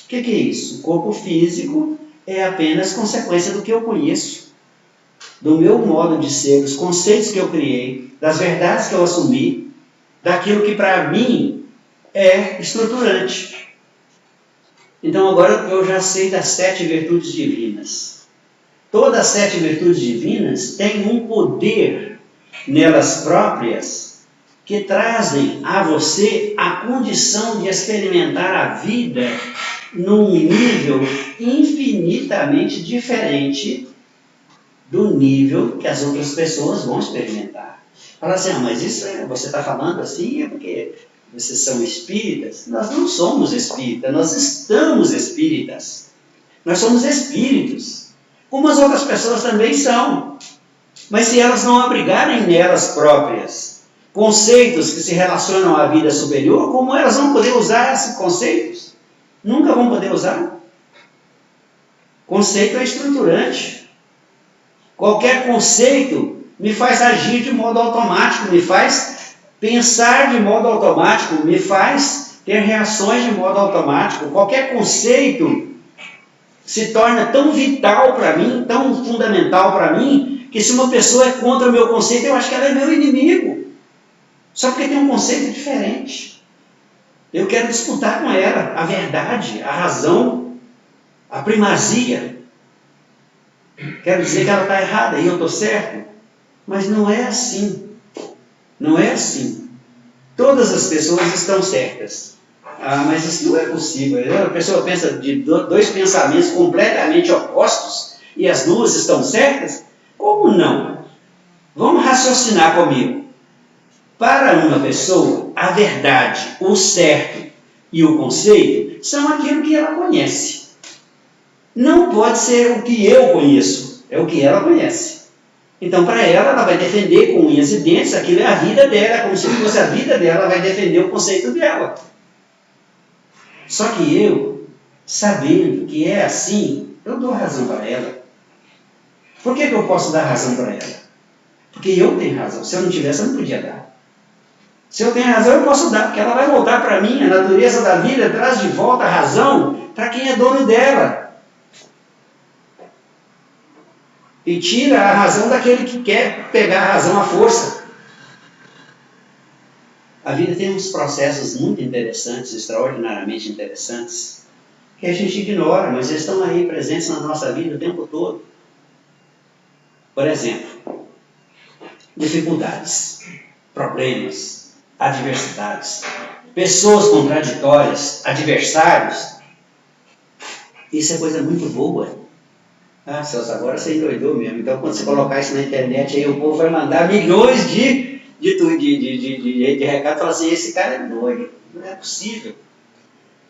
o que é isso? O corpo físico é apenas consequência do que eu conheço, do meu modo de ser, dos conceitos que eu criei, das verdades que eu assumi, daquilo que para mim é estruturante. Então agora eu já sei das 7 virtudes divinas. Todas as 7 virtudes divinas têm um poder nelas próprias que trazem a você a condição de experimentar a vida num nível infinitamente diferente do nível que as outras pessoas vão experimentar. Fala assim, mas isso você está falando assim é porque vocês são espíritas? Nós não somos espíritas, nós estamos espíritas. Nós somos espíritos, como as outras pessoas também são. Mas se elas não abrigarem nelas próprias conceitos que se relacionam à vida superior, como elas vão poder usar esses conceitos? Nunca vão poder usar. Conceito é estruturante. Qualquer conceito me faz agir de modo automático, me faz pensar de modo automático, me faz ter reações de modo automático. Qualquer conceito se torna tão vital para mim, tão fundamental para mim, que se uma pessoa é contra o meu conceito, eu acho que ela é meu inimigo. Só porque tem um conceito diferente. Eu quero disputar com ela a verdade, a razão, a primazia. Quero dizer que ela está errada e eu estou certo. Mas não é assim. Não é assim. Todas as pessoas estão certas. Mas isso não é possível. A pessoa pensa de dois pensamentos completamente opostos e as duas estão certas? Como não? Vamos raciocinar comigo. Para uma pessoa, a verdade, o certo e o conceito são aquilo que ela conhece. Não pode ser o que eu conheço, é o que ela conhece. Então, para ela vai defender com unhas e dentes, aquilo é a vida dela, como se fosse a vida dela, ela vai defender o conceito dela. Só que eu, sabendo que é assim, eu dou razão para ela. Por que eu posso dar razão para ela? Porque eu tenho razão. Se eu não tivesse, eu não podia dar. Se eu tenho razão, eu posso dar, porque ela vai voltar para mim. A natureza da vida traz de volta a razão para quem é dono dela. E tira a razão daquele que quer pegar a razão à força. A vida tem uns processos muito interessantes, extraordinariamente interessantes, que a gente ignora, mas eles estão aí presentes na nossa vida o tempo todo. Por exemplo, dificuldades, problemas, adversidades, pessoas contraditórias, adversários. Isso é coisa muito boa. Ah, Celso, agora você endoidou mesmo. Então, quando você colocar isso na internet, aí o povo vai mandar milhões de recado. Falar assim, esse cara é doido, não é possível.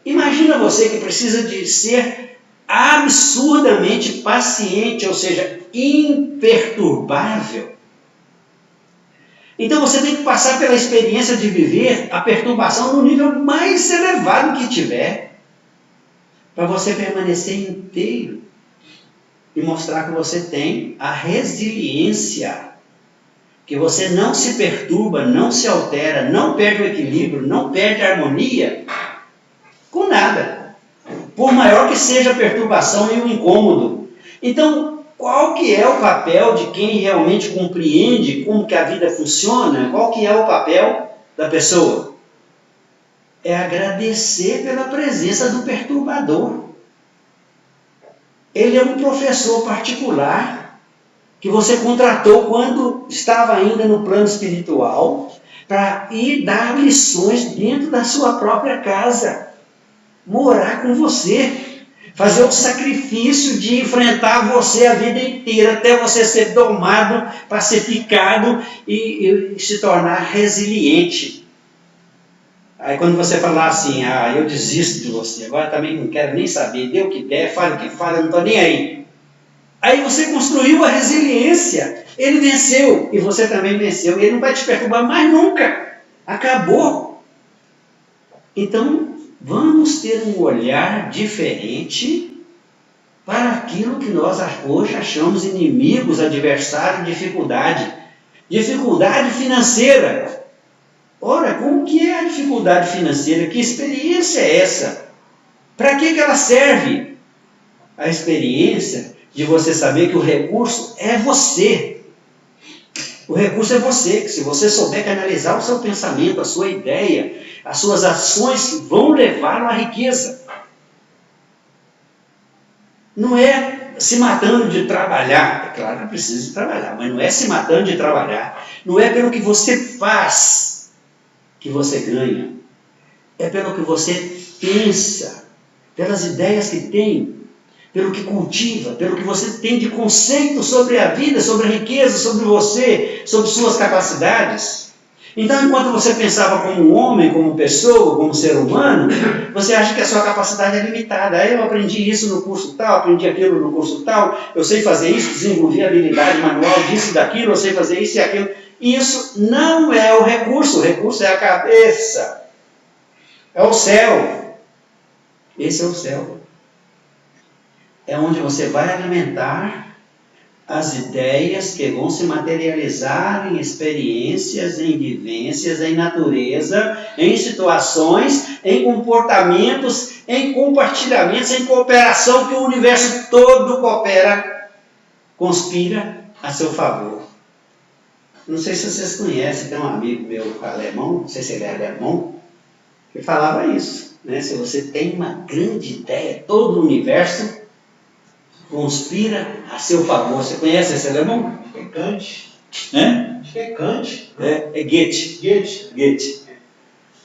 Imagina você que precisa de ser absurdamente paciente, ou seja, imperturbável. Então você tem que passar pela experiência de viver a perturbação no nível mais elevado que tiver, para você permanecer inteiro e mostrar que você tem a resiliência, que você não se perturba, não se altera, não perde o equilíbrio, não perde a harmonia com nada, por maior que seja a perturbação e o incômodo. Então, qual que é o papel de quem realmente compreende como que a vida funciona? Qual que é o papel da pessoa? É agradecer pela presença do perturbador. Ele é um professor particular que você contratou quando estava ainda no plano espiritual para ir dar lições dentro da sua própria casa, morar com você, fazer o sacrifício de enfrentar você a vida inteira até você ser domado, pacificado e se tornar resiliente. Aí quando você falar assim, eu desisto de você, agora também não quero nem saber, dê o que der, fale o que fale, eu não estou nem aí. Aí você construiu a resiliência, ele venceu e você também venceu, ele não vai te perturbar mais nunca, acabou. Então, vamos ter um olhar diferente para aquilo que nós hoje achamos inimigos, adversário, dificuldade. Dificuldade financeira. Ora, como que é a dificuldade financeira? Que experiência é essa? Para que ela serve? A experiência de você saber que o recurso é você. O recurso é você, que se você souber canalizar o seu pensamento, a sua ideia, as suas ações vão levá-lo à riqueza. Não é se matando de trabalhar, é claro que precisa de trabalhar, mas não é se matando de trabalhar, não é pelo que você faz que você ganha, é pelo que você pensa, pelas ideias que tem, pelo que cultiva, pelo que você tem de conceito sobre a vida, sobre a riqueza, sobre você, sobre suas capacidades. Então, enquanto você pensava como homem, como pessoa, como ser humano, você acha que a sua capacidade é limitada. Eu aprendi isso no curso tal, aprendi aquilo no curso tal, eu sei fazer isso, desenvolvi a habilidade manual disso e daquilo, eu sei fazer isso e aquilo. Isso não é o recurso é a cabeça, é o céu. Esse é o céu. É onde você vai alimentar as ideias que vão se materializar em experiências, em vivências, em natureza, em situações, em comportamentos, em compartilhamentos, em cooperação, que o universo todo coopera, conspira a seu favor. Não sei se vocês conhecem, tem um amigo meu alemão, não sei se ele é alemão, que falava isso, né? Se você tem uma grande ideia, todo o universo conspira a seu favor. Você conhece esse alemão? É Kant. Acho que é Kant. É Goethe. Goethe.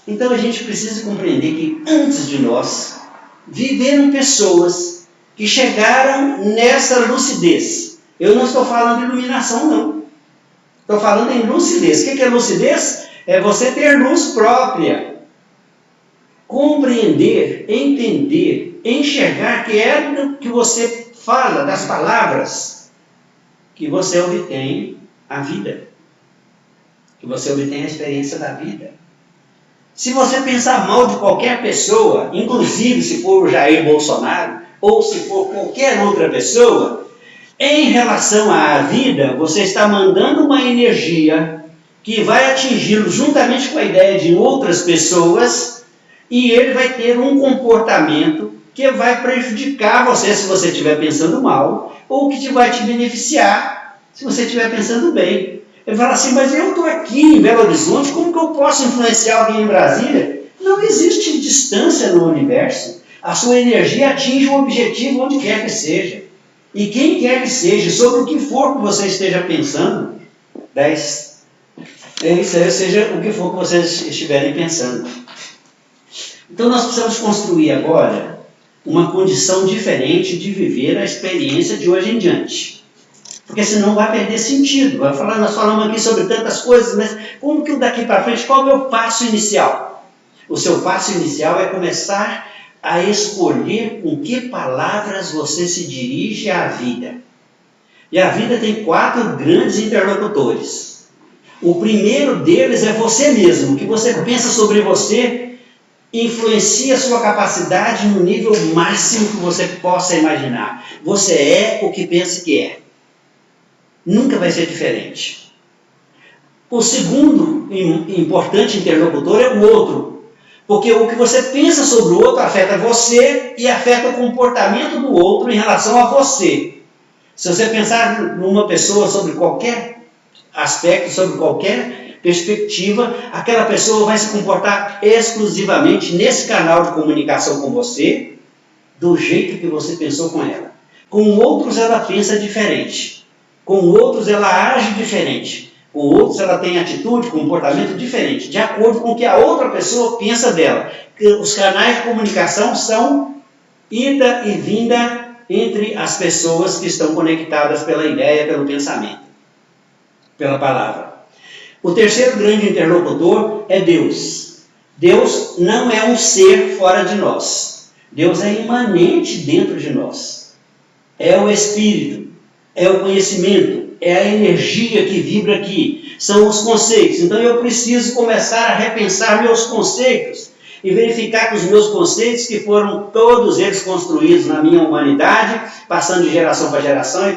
Então a gente precisa compreender que antes de nós viveram pessoas que chegaram nessa lucidez. Eu não estou falando de iluminação, não. Estou falando em lucidez. O que é lucidez? É você ter luz própria. Compreender, entender, enxergar que é do que você fala, das palavras, que você obtém a vida. Que você obtém a experiência da vida. Se você pensar mal de qualquer pessoa, inclusive se for o Jair Bolsonaro, ou se for qualquer outra pessoa, em relação à vida, você está mandando uma energia que vai atingi-lo juntamente com a ideia de outras pessoas, e ele vai ter um comportamento que vai prejudicar você se você estiver pensando mal, ou que vai te beneficiar se você estiver pensando bem. Ele fala assim, mas eu estou aqui em Belo Horizonte, como que eu posso influenciar alguém em Brasília? Não existe distância no universo. A sua energia atinge o objetivo onde quer que seja. E quem quer que seja, sobre o que for que você esteja pensando, seja o que for que vocês estiverem pensando. Então nós precisamos construir agora uma condição diferente de viver a experiência de hoje em diante. Porque senão vai perder sentido. Nós falamos aqui sobre tantas coisas, mas como que daqui para frente, qual é o meu passo inicial? O seu passo inicial é começar a escolher com que palavras você se dirige à vida. E a vida tem 4 grandes interlocutores. O primeiro deles é você mesmo. O que você pensa sobre você influencia a sua capacidade no nível máximo que você possa imaginar. Você é o que pensa que é. Nunca vai ser diferente. O segundo importante interlocutor é o outro. Porque o que você pensa sobre o outro afeta você e afeta o comportamento do outro em relação a você. Se você pensar numa pessoa sobre qualquer aspecto, sobre qualquer perspectiva, aquela pessoa vai se comportar exclusivamente nesse canal de comunicação com você, do jeito que você pensou com ela. Com outros ela pensa diferente. Com outros ela age diferente. Com outros ela tem atitude, comportamento diferente, de acordo com o que a outra pessoa pensa dela. Os canais de comunicação são ida e vinda entre as pessoas que estão conectadas pela ideia, pelo pensamento, pela palavra. O terceiro grande interlocutor é Deus. Deus não é um ser fora de nós. Deus é imanente dentro de nós. É o Espírito, é o conhecimento, é a energia que vibra aqui, são os conceitos. Então eu preciso começar a repensar meus conceitos e verificar que os meus conceitos, que foram todos eles construídos na minha humanidade, passando de geração para geração e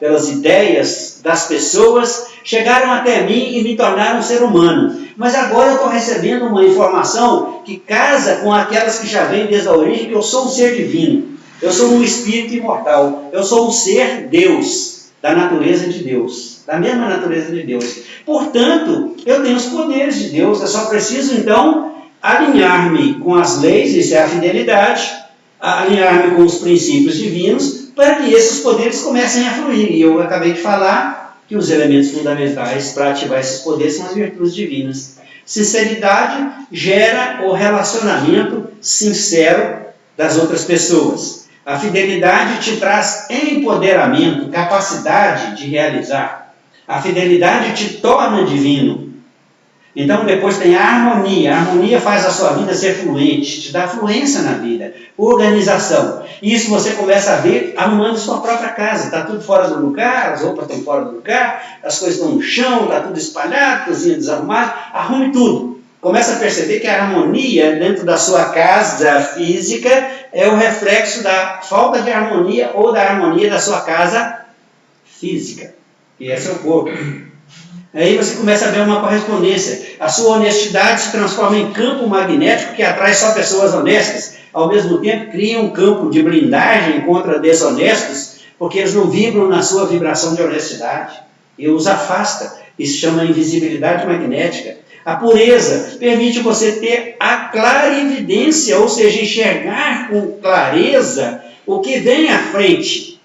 pelas ideias das pessoas, chegaram até mim e me tornaram um ser humano. Mas agora eu estou recebendo uma informação que casa com aquelas que já vêm desde a origem, que eu sou um ser divino, eu sou um espírito imortal, eu sou um ser Deus, da natureza de Deus, da mesma natureza de Deus. Portanto, eu tenho os poderes de Deus, eu só preciso então alinhar-me com as leis, isso é a fidelidade, alinhar-me com os princípios divinos, para que esses poderes comecem a fluir. E eu acabei de falar que os elementos fundamentais para ativar esses poderes são as virtudes divinas. Sinceridade gera o relacionamento sincero das outras pessoas. A fidelidade te traz empoderamento, capacidade de realizar. A fidelidade te torna divino. Então depois tem a harmonia. A harmonia faz a sua vida ser fluente, te dá fluência na vida, organização. Isso você começa a ver arrumando sua própria casa. Está tudo fora do lugar, as roupas estão fora do lugar, as coisas estão no chão, está tudo espalhado, cozinha desarrumada. Arrume tudo. Começa a perceber que a harmonia dentro da sua casa física é o reflexo da falta de harmonia ou da harmonia da sua casa física, que é seu corpo. Aí você começa a ver uma correspondência. A sua honestidade se transforma em campo magnético que atrai só pessoas honestas. Ao mesmo tempo, cria um campo de blindagem contra desonestos, porque eles não vibram na sua vibração de honestidade. E os afasta. Isso chama invisibilidade magnética. A pureza permite você ter a clarividência, ou seja, enxergar com clareza o que vem à frente,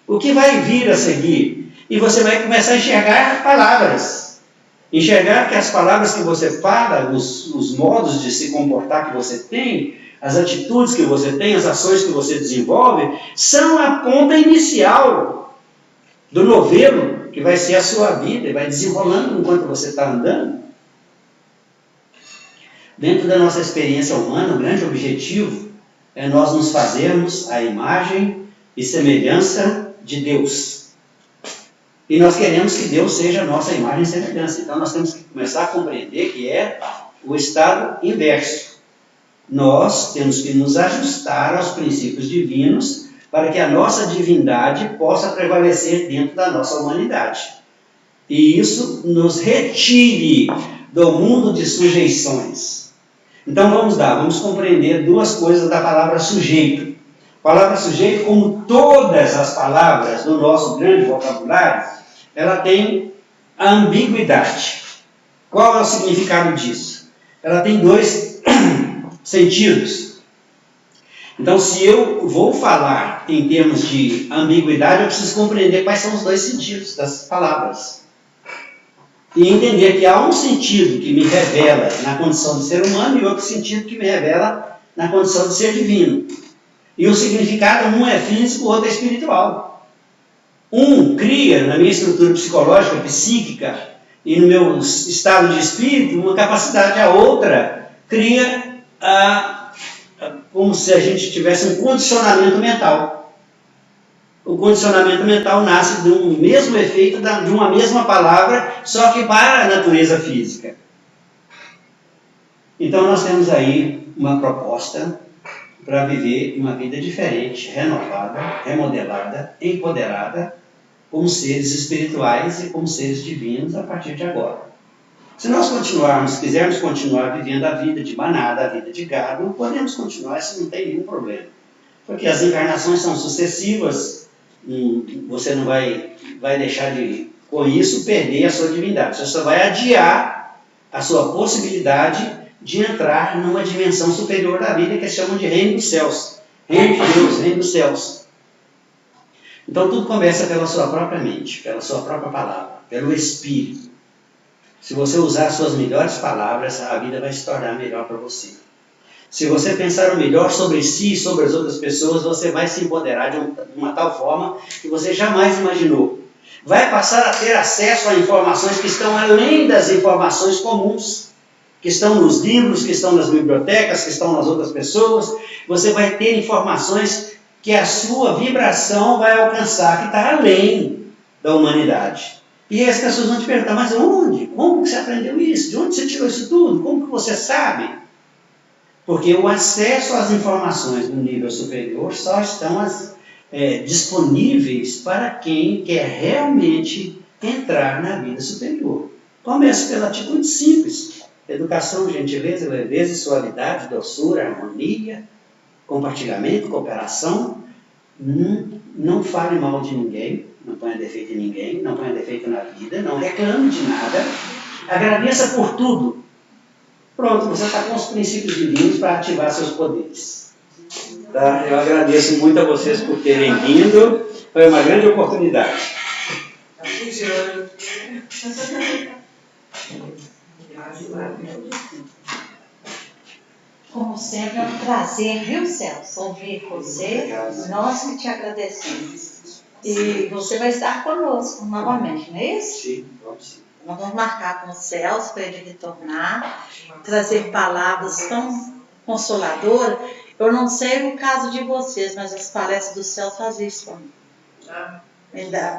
o que vai vir a seguir. E você vai começar a enxergar palavras. Enxergar que as palavras que você fala, os modos de se comportar que você tem, as atitudes que você tem, as ações que você desenvolve, são a ponta inicial do novelo que vai ser a sua vida e vai desenrolando enquanto você está andando. Dentro da nossa experiência humana, o grande objetivo é nós nos fazermos a imagem e semelhança de Deus. E nós queremos que Deus seja a nossa imagem e semelhança. Então nós temos que começar a compreender que é o estado inverso. Nós temos que nos ajustar aos princípios divinos para que a nossa divindade possa prevalecer dentro da nossa humanidade. E isso nos retire do mundo de sujeições. Então vamos compreender duas coisas da palavra sujeito. A palavra sujeito, como todas as palavras do nosso grande vocabulário, ela tem a ambiguidade. Qual é o significado disso? Ela tem dois sentidos. Então, se eu vou falar em termos de ambiguidade, eu preciso compreender quais são os dois sentidos das palavras. E entender que há um sentido que me revela na condição de ser humano e outro sentido que me revela na condição de ser divino. E o significado, um é físico, o outro é espiritual. Um cria, na minha estrutura psicológica, psíquica, e no meu estado de espírito, uma capacidade, a outra cria como se a gente tivesse um condicionamento mental. O condicionamento mental nasce de um mesmo efeito, de uma mesma palavra, só que para a natureza física. Então nós temos aí uma proposta para viver uma vida diferente, renovada, remodelada, empoderada, como seres espirituais e como seres divinos a partir de agora. Se nós quisermos continuar vivendo a vida de manada, a vida de gado, podemos continuar, isso não tem nenhum problema. Porque as encarnações são sucessivas, você não vai deixar de, com isso, perder a sua divindade. Você só vai adiar a sua possibilidade de entrar numa dimensão superior da vida que eles chamam de reino dos céus. Reino de Deus, reino dos céus. Então tudo começa pela sua própria mente, pela sua própria palavra, pelo Espírito. Se você usar as suas melhores palavras, a vida vai se tornar melhor para você. Se você pensar o melhor sobre si e sobre as outras pessoas, você vai se empoderar de uma tal forma que você jamais imaginou. Vai passar a ter acesso a informações que estão além das informações comuns, que estão nos livros, que estão nas bibliotecas, que estão nas outras pessoas. Você vai ter informações que a sua vibração vai alcançar, que está além da humanidade. E as pessoas vão te perguntar, mas onde? Como que você aprendeu isso? De onde você tirou isso tudo? Como que você sabe? Porque o acesso às informações do nível superior só estão disponíveis para quem quer realmente entrar na vida superior. Começa pela atitude simples. Educação, gentileza, leveza, suavidade, doçura, harmonia, compartilhamento, cooperação. Não fale mal de ninguém, não ponha defeito em ninguém, não ponha defeito na vida, não reclame de nada, agradeça por tudo. Pronto, você está com os princípios divinos para ativar seus poderes. Tá? Eu agradeço muito a vocês por terem vindo, foi uma grande oportunidade. Como sempre, é um prazer, viu, Celso, ouvir você. Nós que te agradecemos. E você vai estar conosco novamente, não é isso? Sim, vamos sim. Nós vamos marcar com o Celso para ele retornar, trazer palavras tão consoladoras. Eu não sei o caso de vocês, mas as palestras do Celso fazem isso para mim.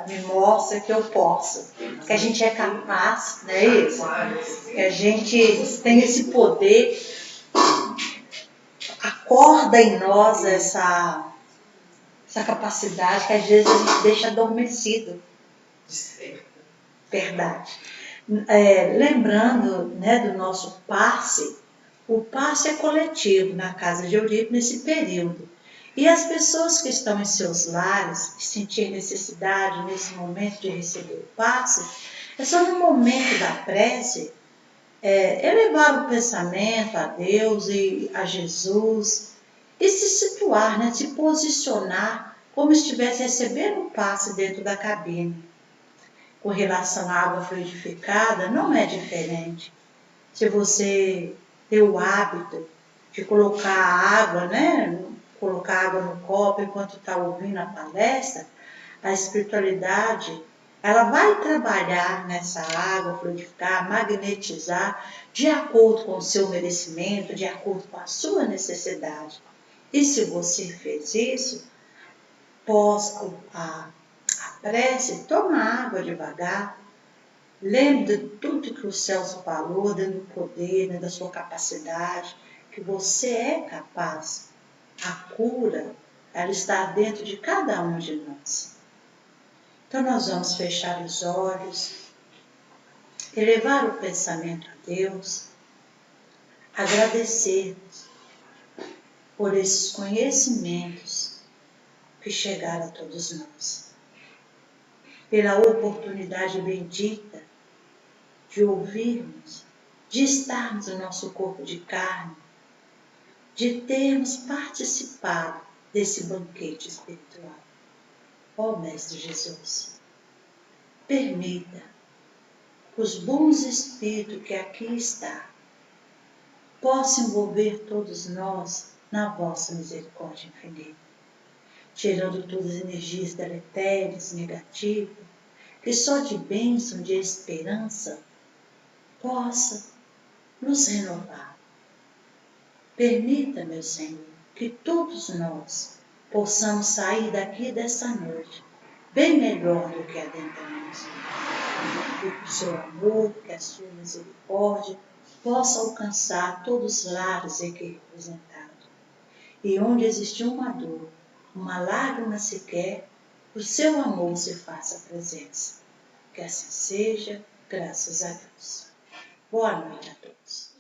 Me mostra que eu posso, que a gente é capaz, não é isso? Que a gente tem esse poder, acorda em nós essa capacidade que às vezes a gente deixa adormecido. Verdade. Lembrando, né, do nosso passe, o passe é coletivo na casa de Eurípides nesse período. E as pessoas que estão em seus lares, que sentirem necessidade nesse momento de receber o passe, é só no momento da prece, elevar o pensamento a Deus e a Jesus e se situar, né, se posicionar como se estivesse recebendo o passe dentro da cabine. Com relação à água fluidificada, não é diferente. Se você ter o hábito de colocar água, né? Colocar água no copo enquanto está ouvindo a palestra, a espiritualidade, ela vai trabalhar nessa água, fluidificar, magnetizar, de acordo com o seu merecimento, de acordo com a sua necessidade. E se você fez isso, pós a prece, toma água devagar, lembre de tudo que o Celso falou, dentro do poder, dentro da sua capacidade, que você é capaz. A cura, ela está dentro de cada um de nós. Então nós vamos fechar os olhos, elevar o pensamento a Deus, agradecer por esses conhecimentos que chegaram a todos nós, pela oportunidade bendita de ouvirmos, de estarmos no nosso corpo de carne, de termos participado desse banquete espiritual. Ó Mestre Jesus, permita que os bons espíritos que aqui estão possam envolver todos nós na vossa misericórdia infinita, tirando todas as energias deletérias, negativas, que só de bênção, de esperança, possa nos renovar. Permita, meu Senhor, que todos nós possamos sair daqui dessa noite bem melhor do que adentramos. Que o seu amor, que a sua misericórdia possa alcançar todos os lares aqui representados. E onde existe uma dor, uma lágrima sequer, o seu amor se faça presença. Que assim seja, graças a Deus. Boa noite a todos.